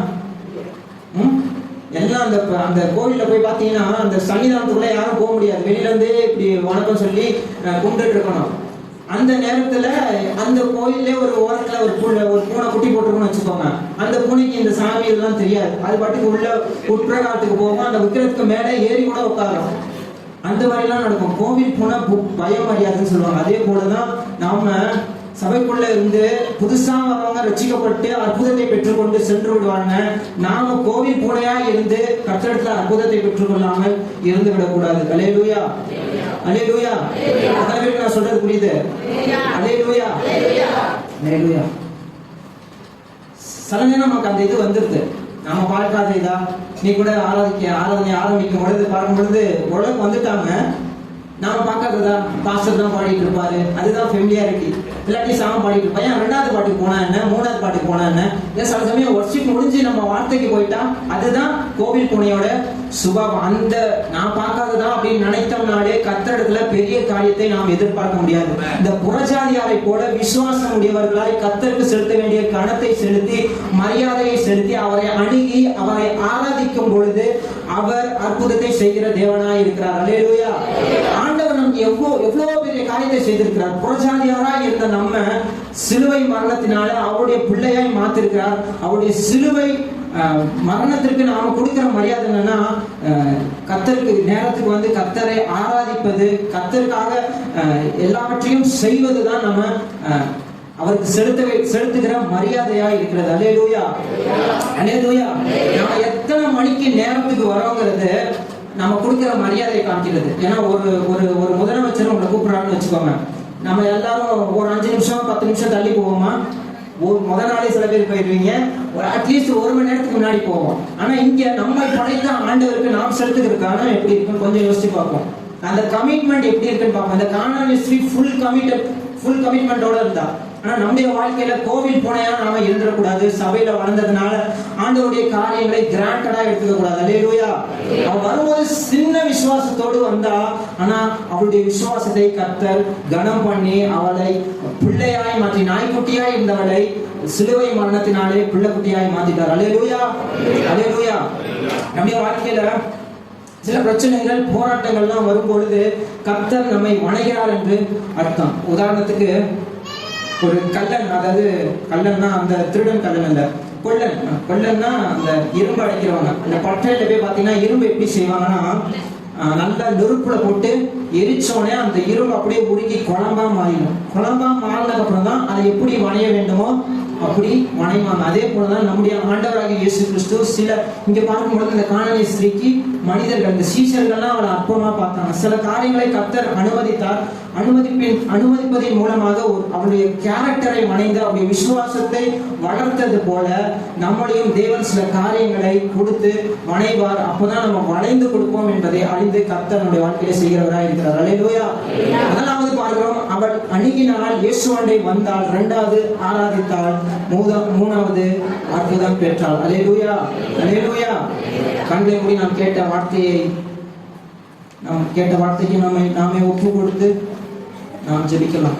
எல்லாம் அந்த கோவில்ல போய் பார்த்தீங்கன்னா அந்த சன்னிதானத்துக்குள்ள யாரும் போக முடியாது. வெளியில இருந்தே இப்படி வணக்கம் சொல்லி கும்பிட்டு இருக்கணும். அந்த நேரத்துல அந்த கோயிலே ஒரு ஓரத்துல ஒரு பூனை குட்டி போட்டுருக்கணும்னு வச்சுக்கோங்க. அந்த பூனைக்கு இந்த சாமி இதெல்லாம் தெரியாது. அது பாட்டுக்கு உள்ள உட்பிரகாரத்துக்கு போகும். அந்த விக்கிரத்துக்கு மேலே ஏறி கூட உட்காரும். அந்த மாதிரிலாம் நடக்கும். கோவில் போனா பயம் மரியாதைன்னு சொல்லுவாங்க. அதே போலதான் நாம சபைக்குள்ள இருந்து புதுசா வரவங்க ரட்சிக்கப்பட்டு அற்புதத்தை பெற்றுக்கொண்டு சென்று விடுவாங்க. நாம கோவில் பூனையா இருந்து கர்த்தரிடத்துல அற்புதத்தை பெற்றுக்கொள்ளாமல் இருந்து விடக்கூடாது. அல்லேலூயா, அல்லேலூயா. நான் சொல்றது புரியுது? அல்லேலூயா, அல்லேலூயா. சில நேரம் நமக்கு அந்த இது வந்துருது. நம்ம பார்க்காத இதா நீ கூட ஆராதனை ஆரம்பிக்கும் பொழுது பார்க்கும் பொழுது உலகம் வந்துட்டாங்க. நாம பார்க்காததா பாஸ்டர் தான் பாடிட்டு இருப்பாரு, அதுதான் ஃபெமிலியாரிட்டி. இல்லாட்டி சாமம் பாடிட்டு இருப்பா. ஏன் 2வது பாட்டுக்கு போனா என்ன, 3வது பாட்டுக்கு போனா என்ன? சில சமயம் வர்ஷிப் முடிஞ்சு நம்ம வார்த்தைக்கு போயிட்டா அதுதான் கோவில் பூனையோட சுபாவம். அந்த நான் பார்க்காததா அப்படின்னு நினைத்தோம்னாலே கர்த்தரிடத்துல பெரிய காரியத்தை நாம் எதிர்பார்க்க முடியாது. இந்த புறஜாதியாரை போல விசுவாசம் உடையவர்களாய் கர்த்தருக்கு செலுத்த வேண்டிய கணத்தை செலுத்தி மரியாதையை செலுத்தி அவரை அணுகி அவரை ஆராதிக்கும் பொழுது அவர் அற்புதத்தை செய்கிற தேவனாய் இருக்கிறார். அல்லேலூயா. ஆண்டவர் நமக்கு எவ்வளவு பெரிய காரியத்தை செய்திருக்கிறார். புறஜாதியாரா இருந்த நம்ம சிலுவை மரணத்தினால அவருடைய பிள்ளையாய் மாத்திருக்கிறார். அவருடைய சிலுவை மரணத்திற்கு நாம கொடுக்கிற மரியாதை என்னன்னா, கர்த்தருக்கு நேரத்துக்கு வந்து கர்த்தரை ஆராதிப்பது, கர்த்தருக்காக எல்லாவற்றையும் செய்வதுதான் நம்ம அவருக்கு செலுத்துகிற மரியாதையா இருக்கிறது. அல்லேலூயா, அல்லேலூயா. நம்ம எத்தனை மணிக்கு நேரத்துக்கு வரோங்கிறது நம்ம கொடுக்கிற மரியாதையை காமிக்கிறது. ஏன்னா ஒரு முதலமைச்சர் உங்களை கூப்பிடுறான்னு வச்சுக்கோங்க. நம்ம எல்லாரும் ஒரு 5 நிமிஷம் 10 நிமிஷம் தள்ளி போவோமா? முதல் நாளே சில பேர் போயிடுவீங்க. அட்லீஸ்ட் 1 மணி நேரத்துக்கு முன்னாடி போவோம். ஆனா இங்க நம்ம படைத்த ஆண்டவருக்கு நாம் செலுத்துகிறதுக்கான எப்படி இருக்குன்னு கொஞ்சம் யோசிச்சு பார்ப்போம். அந்த கமிட்மெண்ட் எப்படி இருக்குன்னு பார்ப்போம். இந்த கானான் ஸ்திரீ ஃபுல் கமிட்மெண்டோட இருந்தா. ஆனா நம்முடைய வாழ்க்கையில கோவில் பூனையா நாம இருந்துடக்கூடாது. சபையில வளர்ந்ததுனால ஆண்டவருடைய காரியங்களை கிராண்டடா எடுத்துக்க கூடாது. அல்லேலூயா. அவ வரும்போது சின்ன விசுவாசத்தோடு வந்தா, ஆனா அவளுடைய விசுவாசத்தை கர்த்தர் கனம் பண்ணி அவளை பிள்ளையாய் மாற்றி, நாய்க்குட்டியாய் இருந்தவளை சிலுவை மரணத்தினாலே பிள்ளைக்குட்டியாய் மாத்திட்டார். அல்லேலூயா, அல்லேலூயா. நம்முடைய வாழ்க்கையில சில பிரச்சனைகள் போராட்டங்கள்லாம் வரும் பொழுது கர்த்தர் நம்மை வணங்குகிறார் என்று அர்த்தம். உதாரணத்துக்கு ஒரு கள்ளன், அதாவது கள்ளன்னா அந்த திருடன் கள்ளன் அல்ல, கொல்லன்னா அந்த இரும்பு அடைக்கிறவங்க. அந்த பட்டறையில போய் பார்த்தீங்கன்னா இரும்பு எப்படி செய்வாங்கன்னா, நல்லா நெருப்புல போட்டு எரிச்சோடனே அந்த இரும்பு அப்படியே உருகி குழம்பா மாறிடும். குழம்பா மாறினதுக்கு அப்புறம் தான் அதை எப்படி வணைய வேண்டுமோ அப்படி வணைவாங்க. அதே போலதான் நம்முடைய ஆண்டவராகிய இயேசு கிறிஸ்து இங்க பார்க்கும்போது இந்த கானானிய ஸ்திரீக்கு மனிதர்கள், இந்த சீஷர்கள்லாம் அவளை அற்பமா பார்த்தாங்க. சில காரியங்களை கர்த்தர் அனுமதித்தார். அனுமதிப்பதன் மூலமாக அவருடைய கேரக்டரை வணைந்து அவருடைய விசுவாசத்தை வளர்த்தது போல நம்மளையும் தேவன் சில காரியங்களை கொடுத்து வணைவார். அப்போதான் நம்ம வளைந்து கொடுப்போம் என்பதை அறிந்து கர்த்தர் நம்முடைய வாழ்க்கையில செய்கிறவராய் இருக்கிறார். அல்லேலூயா. முதலாவது பார்க்கிறோம், அவள் அணுகினால், இயேசுவாண்டை வந்தாள். 2வது ஆராதித்தாள். 3வது அற்புதம் பெற்றாள். அல்லேலூயா, அல்லேலூயா. கண்களை மூடி நாம் கேட்ட வார்த்தைக்கு நாமே ஒப்பு கொடுத்து நாம் ஜெபிக்கலாம்.